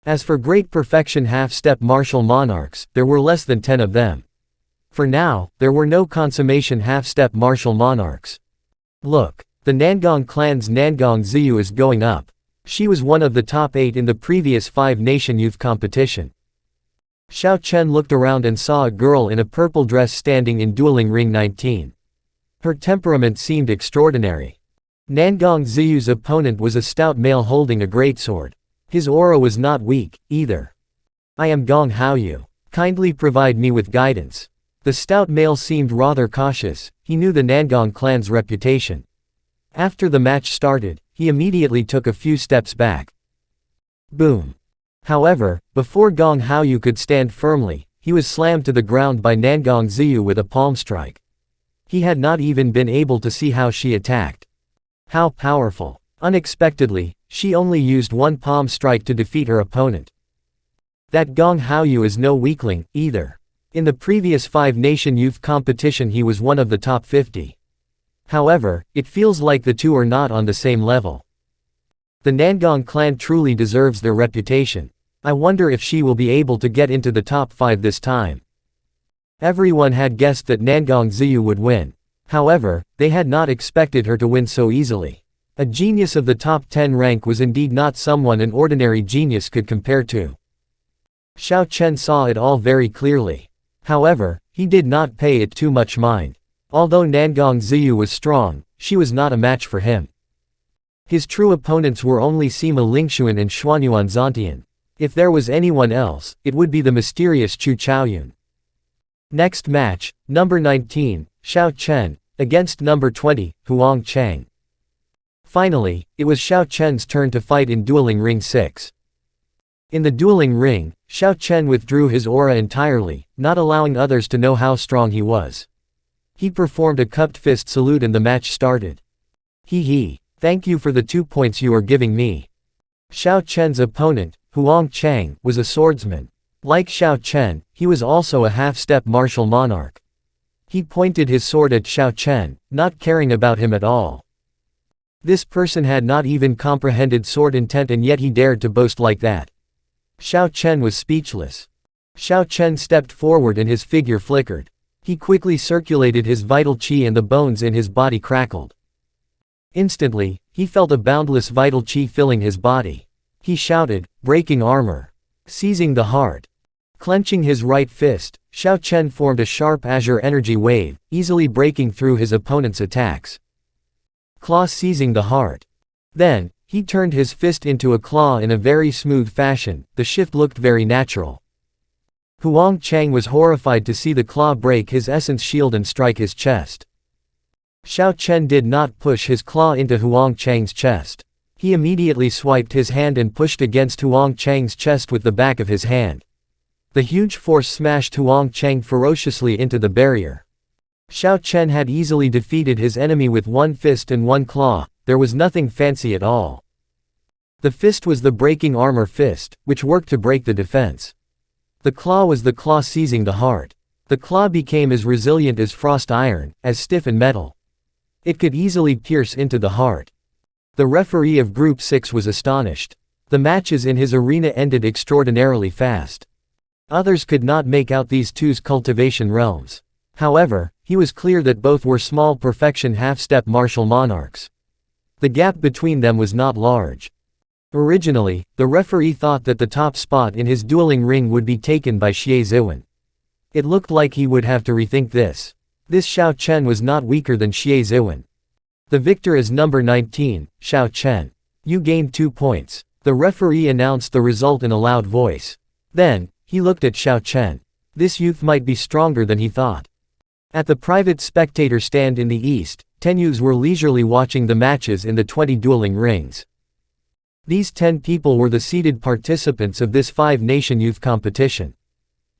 As for great perfection half-step martial monarchs, there were less than 10 of them. For now, there were no consummation half-step martial monarchs. Look, the Nangong clan's Nangong Ziyu is going up. She was one of the top 8 in the previous 5-nation youth competition. Xiao Chen looked around and saw a girl in a purple dress standing in dueling ring 19. Her temperament seemed extraordinary. Nangong Ziyu's opponent was a stout male holding a greatsword. His aura was not weak, either. "I am Gong Haoyu. Kindly provide me with guidance." The stout male seemed rather cautious, he knew the Nangong clan's reputation. After the match started, he immediately took a few steps back. Boom. However, before Gong Haoyu could stand firmly, he was slammed to the ground by Nangong Ziyu with a palm strike. He had not even been able to see how she attacked. How powerful. Unexpectedly, she only used 1 palm strike to defeat her opponent. That Gong Haoyu is no weakling, either. In the previous 5-nation youth competition he was one of the top 50. However, it feels like the two are not on the same level. The Nangong clan truly deserves their reputation. I wonder if she will be able to get into the top 5 this time. Everyone had guessed that Nangong Ziyu would win. However, they had not expected her to win so easily. A genius of the top 10 rank was indeed not someone an ordinary genius could compare to. Xiao Chen saw it all very clearly. However, he did not pay it too much mind. Although Nangong Ziyu was strong, she was not a match for him. His true opponents were only Sima Lingxuan and Xuanyuan Zantian. If there was anyone else, it would be the mysterious Chu Chaoyun. Next match, number 19, Xiao Chen, against number 20, Huang Chang. Finally, it was Xiao Chen's turn to fight in dueling ring 6. In the dueling ring, Xiao Chen withdrew his aura entirely, not allowing others to know how strong he was. He performed a cupped fist salute and the match started. Hee. Thank you for the 2 points you are giving me. Xiao Chen's opponent, Huang Chang, was a swordsman. Like Xiao Chen, he was also a half-step martial monarch. He pointed his sword at Xiao Chen, not caring about him at all. This person had not even comprehended sword intent and yet he dared to boast like that. Xiao Chen was speechless. Xiao Chen stepped forward and his figure flickered. He quickly circulated his vital qi and the bones in his body crackled. Instantly, he felt a boundless vital qi filling his body. He shouted, breaking armor. Seizing the heart. Clenching his right fist, Xiao Chen formed a sharp azure energy wave, easily breaking through his opponent's attacks. Claw seizing the heart. Then, he turned his fist into a claw in a very smooth fashion, the shift looked very natural. Huang Chang was horrified to see the claw break his essence shield and strike his chest. Xiao Chen did not push his claw into Huang Chang's chest. He immediately swiped his hand and pushed against Huang Chang's chest with the back of his hand. The huge force smashed Huang Chang ferociously into the barrier. Xiao Chen had easily defeated his enemy with 1 fist and 1 claw, there was nothing fancy at all. The fist was the breaking armor fist, which worked to break the defense. The claw was the claw seizing the heart. The claw became as resilient as frost iron, as stiff and metal. It could easily pierce into the heart. The referee of Group 6 was astonished. The matches in his arena ended extraordinarily fast. Others could not make out these two's cultivation realms. However, he was clear that both were small perfection half-step martial monarchs. The gap between them was not large. Originally, the referee thought that the top spot in his dueling ring would be taken by Xie Ziwen. It looked like he would have to rethink this. This Xiao Chen was not weaker than Xie Ziwen. The victor is number 19, Xiao Chen. You gained 2 points. The referee announced the result in a loud voice. Then, he looked at Xiao Chen. This youth might be stronger than he thought. At the private spectator stand in the east, 10 youths were leisurely watching the matches in the 20 dueling rings. These 10 people were the seeded participants of this 5-nation youth competition.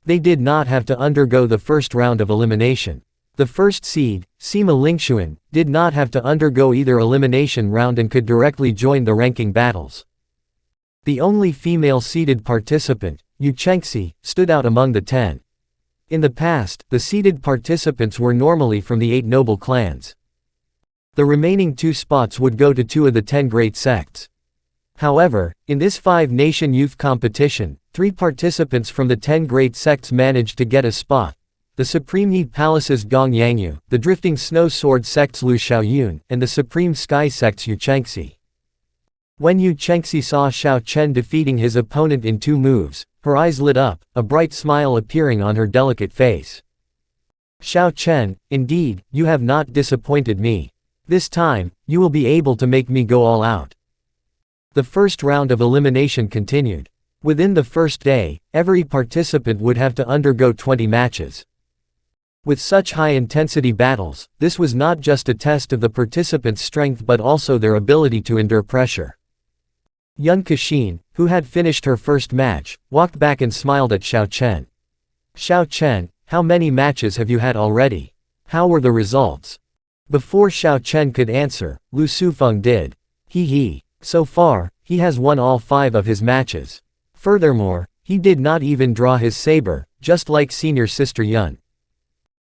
They did not have to undergo the first round of elimination. The first seed, Sima Lingxuan, did not have to undergo either elimination round and could directly join the ranking battles. The only female seeded participant, Yu Chengxi, stood out among the 10. In the past, the seeded participants were normally from the 8 noble clans. The remaining 2 spots would go to 2 of the 10 great sects. However, in this 5-nation youth competition, 3 participants from the 10 great sects managed to get a spot. The Supreme Yi Palace's Gong Yangyu, the Drifting Snow Sword sect's Lu Xiaoyun, and the Supreme Sky sect's Yu Chengxi. When Yu Chengxi saw Xiao Chen defeating his opponent in 2 moves, her eyes lit up, a bright smile appearing on her delicate face. Xiao Chen, indeed, you have not disappointed me. This time, you will be able to make me go all out. The first round of elimination continued. Within the first day, every participant would have to undergo 20 matches. With such high-intensity battles, this was not just a test of the participants' strength but also their ability to endure pressure. Yun Kexin, who had finished her first match, walked back and smiled at Xiao Chen. Xiao Chen, how many matches have you had already? How were the results? Before Xiao Chen could answer, Lu Sufeng did. He. So far, he has won all 5 of his matches. Furthermore, he did not even draw his saber, just like senior sister Yun.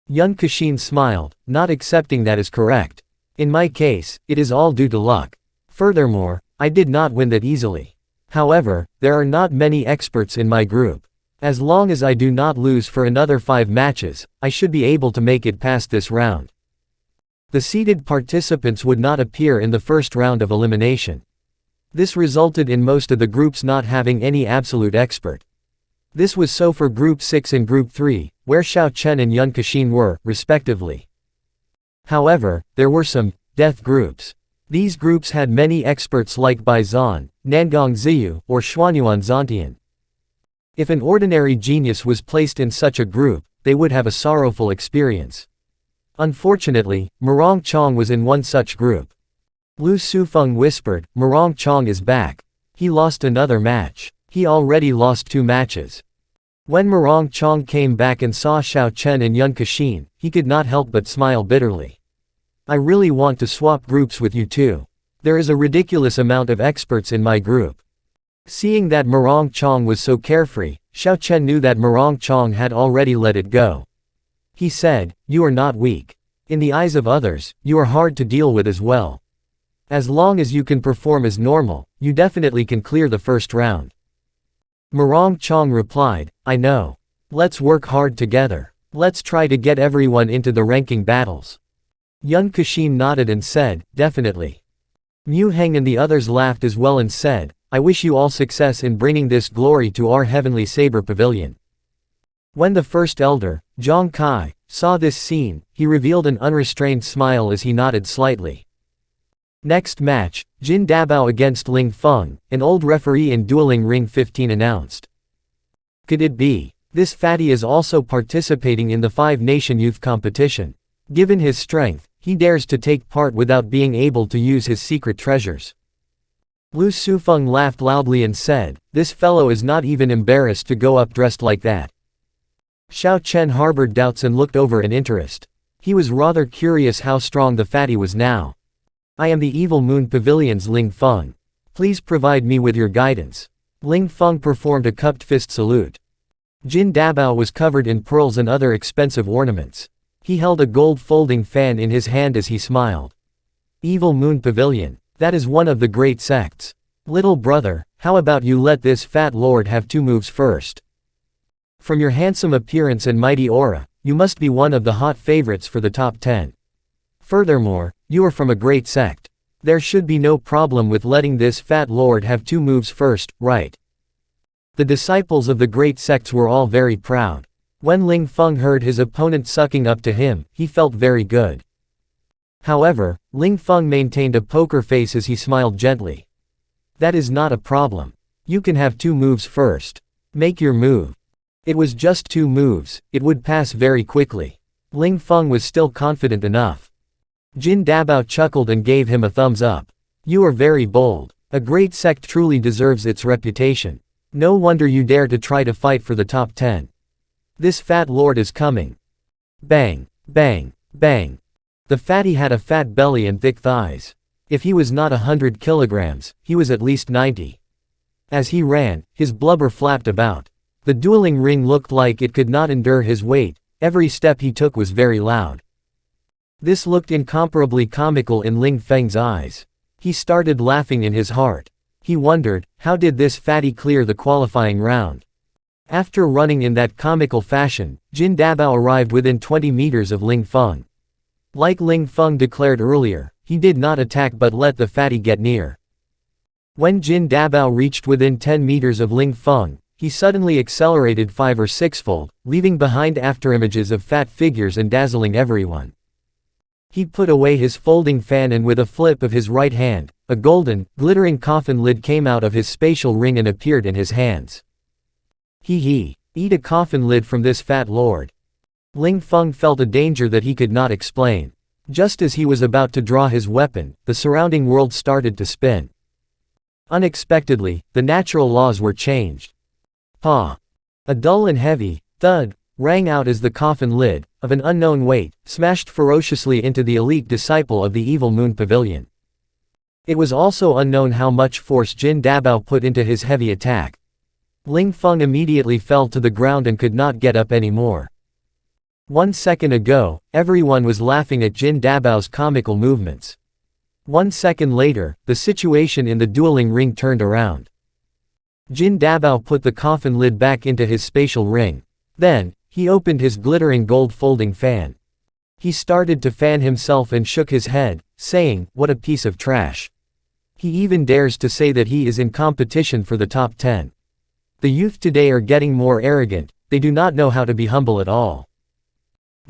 Yun Kexin smiled, not accepting that is correct. In my case, it is all due to luck. Furthermore, I did not win that easily. However, there are not many experts in my group. As long as I do not lose for another 5 matches, I should be able to make it past this round. The seeded participants would not appear in the first round of elimination. This resulted in most of the groups not having any absolute expert. This was so for Group 6 and Group 3, where Xiao Chen and Yun Kexin were, respectively. However, there were some death groups. These groups had many experts like Bai Zan, Nangong Ziyu, or Xuanyuan Zantian. If an ordinary genius was placed in such a group, they would have a sorrowful experience. Unfortunately, Murong Chong was in one such group. Lu Sufeng whispered, Murong Chong is back. He lost another match. He already lost 2 matches. When Murong Chong came back and saw Xiao Chen and Yun Kexin, he could not help but smile bitterly. I really want to swap groups with you too. There is a ridiculous amount of experts in my group. Seeing that Murong Chong was so carefree, Xiao Chen knew that Murong Chong had already let it go. He said, you are not weak. In the eyes of others, you are hard to deal with as well. As long as you can perform as normal, you definitely can clear the first round. Murong Chong replied, I know. Let's work hard together. Let's try to get everyone into the ranking battles. Yun Kexin nodded and said, definitely. Mu Heng and the others laughed as well and said, I wish you all success in bringing this glory to our heavenly saber pavilion. When the first elder, Zhang Kai, saw this scene, he revealed an unrestrained smile as he nodded slightly. Next match, Jin Dabao against Ling Feng, an old referee in Dueling Ring 15 announced. Could it be? This fatty is also participating in the 5-nation youth competition. Given his strength, he dares to take part without being able to use his secret treasures. Lu Sufeng laughed loudly and said, this fellow is not even embarrassed to go up dressed like that. Xiao Chen harbored doubts and looked over in interest. He was rather curious how strong the fatty was now. I am the Evil Moon Pavilion's Ling Feng. Please provide me with your guidance. Ling Feng performed a cupped fist salute. Jin Dabao was covered in pearls and other expensive ornaments. He held a gold folding fan in his hand as he smiled. Evil Moon Pavilion. That is one of the great sects. Little brother, how about you let this fat lord have 2 moves first? From your handsome appearance and mighty aura, you must be one of the hot favorites for the top 10. Furthermore, you are from a great sect. There should be no problem with letting this fat lord have 2 moves first, right? The disciples of the great sects were all very proud. When Ling Feng heard his opponent sucking up to him, he felt very good. However, Ling Feng maintained a poker face as he smiled gently. That is not a problem. You can have 2 moves first. Make your move. It was just 2 moves, it would pass very quickly. Ling Feng was still confident enough. Jin Dabao chuckled and gave him a thumbs up. You are very bold. A great sect truly deserves its reputation. No wonder you dare to try to fight for the top 10. This fat lord is coming. Bang, bang, bang. The fatty had a fat belly and thick thighs. If he was not 100 kilograms, he was at least 90. As he ran, his blubber flapped about. The dueling ring looked like it could not endure his weight. Every step he took was very loud. This looked incomparably comical in Ling Feng's eyes. He started laughing in his heart. He wondered, how did this fatty clear the qualifying round? After running in that comical fashion, Jin Dabao arrived within 20 meters of Ling Feng. Like Ling Feng declared earlier, he did not attack but let the fatty get near. When Jin Dabao reached within 10 meters of Ling Feng, he suddenly accelerated 5 or 6-fold, leaving behind afterimages of fat figures and dazzling everyone. He put away his folding fan and with a flip of his right hand, a golden, glittering coffin lid came out of his spatial ring and appeared in his hands. Eat a coffin lid from this fat lord. Ling Feng felt a danger that he could not explain. Just as he was about to draw his weapon, the surrounding world started to spin. Unexpectedly, the natural laws were changed. Pa! A dull and heavy thud rang out as the coffin lid, of an unknown weight, smashed ferociously into the elite disciple of the Evil Moon Pavilion. It was also unknown how much force Jin Dabao put into his heavy attack. Ling Feng immediately fell to the ground and could not get up anymore. 1 second ago, everyone was laughing at Jin Dabao's comical movements. 1 second later, the situation in the dueling ring turned around. Jin Dabao put the coffin lid back into his spatial ring. Then, he opened his glittering gold folding fan. He started to fan himself and shook his head, saying, "What a piece of trash." He even dares to say that he is in competition for the top 10. The youth today are getting more arrogant, they do not know how to be humble at all.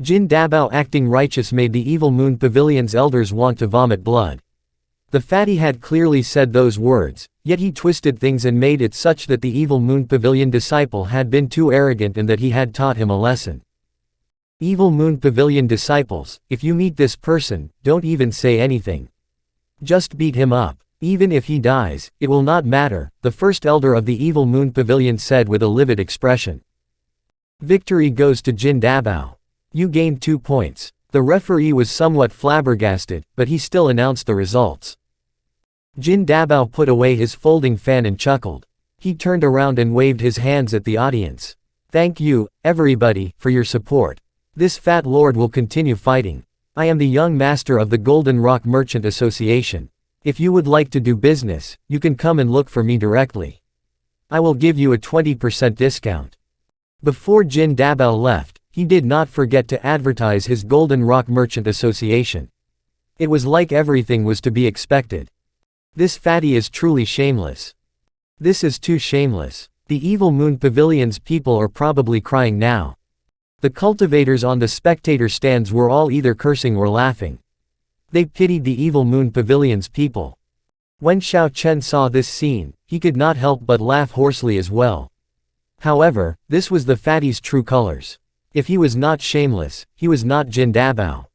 Jin Dabao acting righteous made the Evil Moon Pavilion's elders want to vomit blood. The fatty had clearly said those words, yet he twisted things and made it such that the Evil Moon Pavilion disciple had been too arrogant and that he had taught him a lesson. Evil Moon Pavilion disciples, if you meet this person, don't even say anything. Just beat him up. Even if he dies, it will not matter, the first elder of the Evil Moon Pavilion said with a livid expression. Victory goes to Jin Dabao. You gained 2 points. The referee was somewhat flabbergasted, but he still announced the results. Jin Dabao put away his folding fan and chuckled. He turned around and waved his hands at the audience. Thank you, everybody, for your support. This fat lord will continue fighting. I am the young master of the Golden Rock Merchant Association. If you would like to do business, you can come and look for me directly. I will give you a 20% discount. Before Jin Dabao left, he did not forget to advertise his Golden Rock Merchant Association. It was like everything was to be expected. This fatty is truly shameless. This is too shameless. The Evil Moon Pavilion's people are probably crying now. The cultivators on the spectator stands were all either cursing or laughing. They pitied the Evil Moon Pavilion's people. When Xiao Chen saw this scene, he could not help but laugh hoarsely as well. However, this was the fatty's true colors. If he was not shameless, he was not Jin Dabao.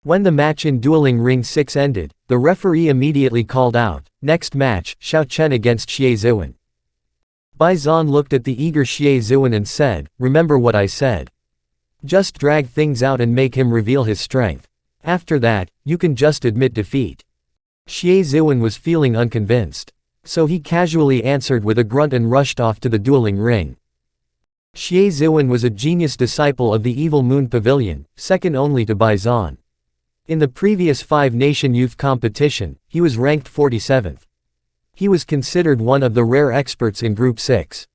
When the match in Dueling Ring 6 ended, the referee immediately called out, "Next match, Xiao Chen against Xie Zuan." Bai Zhan looked at the eager Xie Zuan and said, "Remember what I said. Just drag things out and make him reveal his strength. After that, you can just admit defeat." Xie Zuan was feeling unconvinced. So he casually answered with a grunt and rushed off to the dueling ring. Xie Ziwen was a genius disciple of the Evil Moon Pavilion, second only to Bai Zhan. In the previous 5-nation youth competition, he was ranked 47th. He was considered one of the rare experts in Group 6.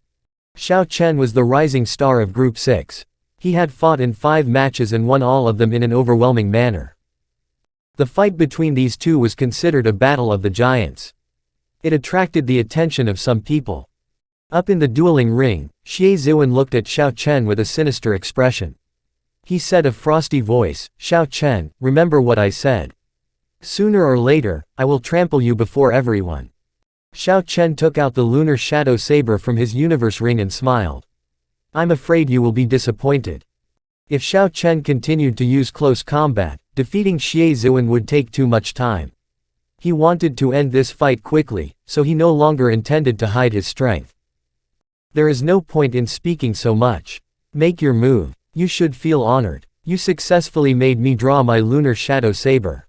Xiao Chen was the rising star of Group 6. He had fought in 5 matches and won all of them in an overwhelming manner. The fight between these two was considered a battle of the giants. It attracted the attention of some people. Up in the dueling ring, Xie Ziwen looked at Xiao Chen with a sinister expression. He said a frosty voice, "Xiao Chen, remember what I said. Sooner or later, I will trample you before everyone." Xiao Chen took out the lunar shadow saber from his universe ring and smiled. "I'm afraid you will be disappointed." If Xiao Chen continued to use close combat, defeating Xie Ziwen would take too much time. He wanted to end this fight quickly, so he no longer intended to hide his strength. "There is no point in speaking so much. Make your move. You should feel honored. You successfully made me draw my lunar shadow saber."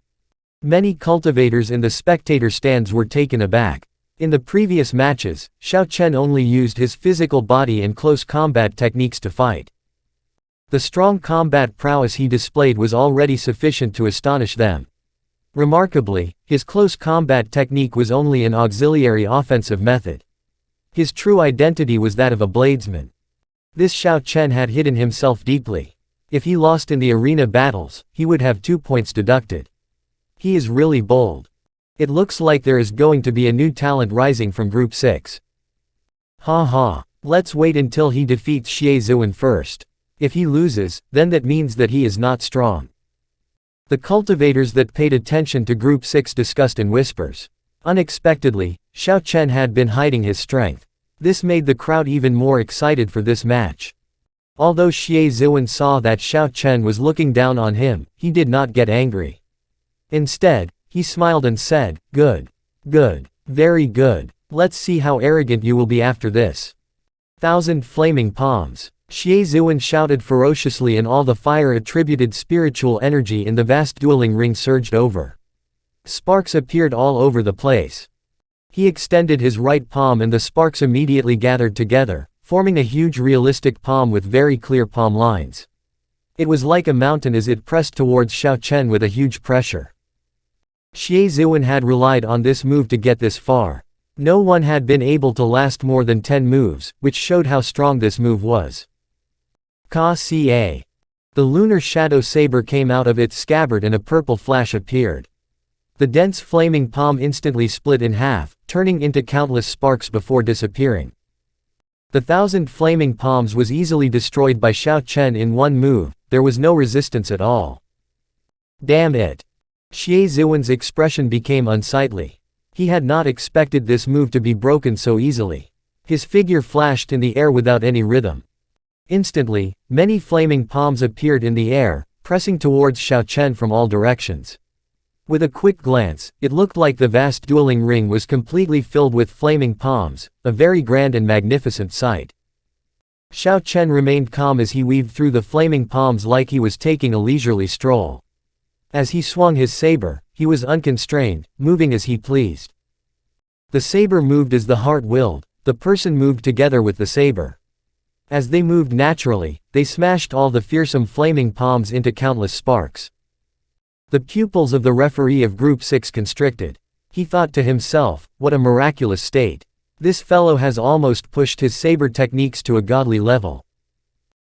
Many cultivators in the spectator stands were taken aback. In the previous matches, Xiao Chen only used his physical body and close combat techniques to fight. The strong combat prowess he displayed was already sufficient to astonish them. Remarkably, his close combat technique was only an auxiliary offensive method. His true identity was that of a bladesman. This Xiao Chen had hidden himself deeply. If he lost in the arena battles, he would have 2 points deducted. He is really bold. It looks like there is going to be a new talent rising from Group 6. Ha ha. Let's wait until he defeats Xie Ziwen first. If he loses, then that means that he is not strong. The cultivators that paid attention to Group 6 discussed in whispers. Unexpectedly, Xiao Chen had been hiding his strength. This made the crowd even more excited for this match. Although Xie Ziwen saw that Xiao Chen was looking down on him, he did not get angry. Instead, he smiled and said, "Good. Good. Very good. Let's see how arrogant you will be after this." 1,000 flaming palms. Xie Ziwen shouted ferociously and all the fire-attributed spiritual energy in the vast dueling ring surged over. Sparks appeared all over the place. He extended his right palm and the sparks immediately gathered together, forming a huge realistic palm with very clear palm lines. It was like a mountain as it pressed towards Xiao Chen with a huge pressure. Xie Ziwen had relied on this move to get this far. No one had been able to last more than 10 moves, which showed how strong this move was. Ka-ca. The lunar shadow saber came out of its scabbard and a purple flash appeared. The dense flaming palm instantly split in half, turning into countless sparks before disappearing. The 1,000 flaming palms was easily destroyed by Xiao Chen in one move. There was no resistance at all. Damn it! Xie Ziwen's expression became unsightly. He had not expected this move to be broken so easily. His figure flashed in the air without any rhythm. Instantly, many flaming palms appeared in the air, pressing towards Xiao Chen from all directions. With a quick glance, it looked like the vast dueling ring was completely filled with flaming palms, a very grand and magnificent sight. Xiao Chen remained calm as he weaved through the flaming palms like he was taking a leisurely stroll. As he swung his saber, he was unconstrained, moving as he pleased. The saber moved as the heart willed, the person moved together with the saber. As they moved naturally, they smashed all the fearsome flaming palms into countless sparks. The pupils of the referee of Group 6 constricted. He thought to himself, what a miraculous state. This fellow has almost pushed his saber techniques to a godly level.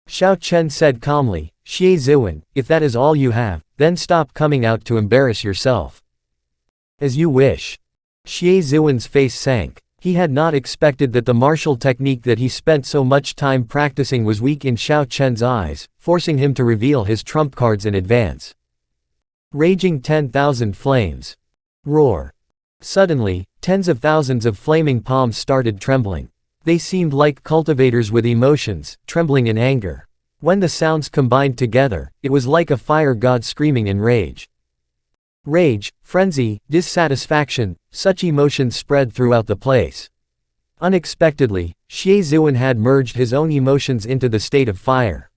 Xiao Chen said calmly, "Xie Ziwen, if that is all you have, then stop coming out to embarrass yourself." "As you wish." Xie Ziwen's face sank. He had not expected that the martial technique that he spent so much time practicing was weak in Xiao Chen's eyes, forcing him to reveal his trump cards in advance. Raging 10,000 flames. Roar. Suddenly, tens of thousands of flaming palms started trembling. They seemed like cultivators with emotions, trembling in anger. When the sounds combined together, it was like a fire god screaming in rage. Rage, frenzy, dissatisfaction, such emotions spread throughout the place. Unexpectedly, Xie Ziwen had merged his own emotions into the state of fire.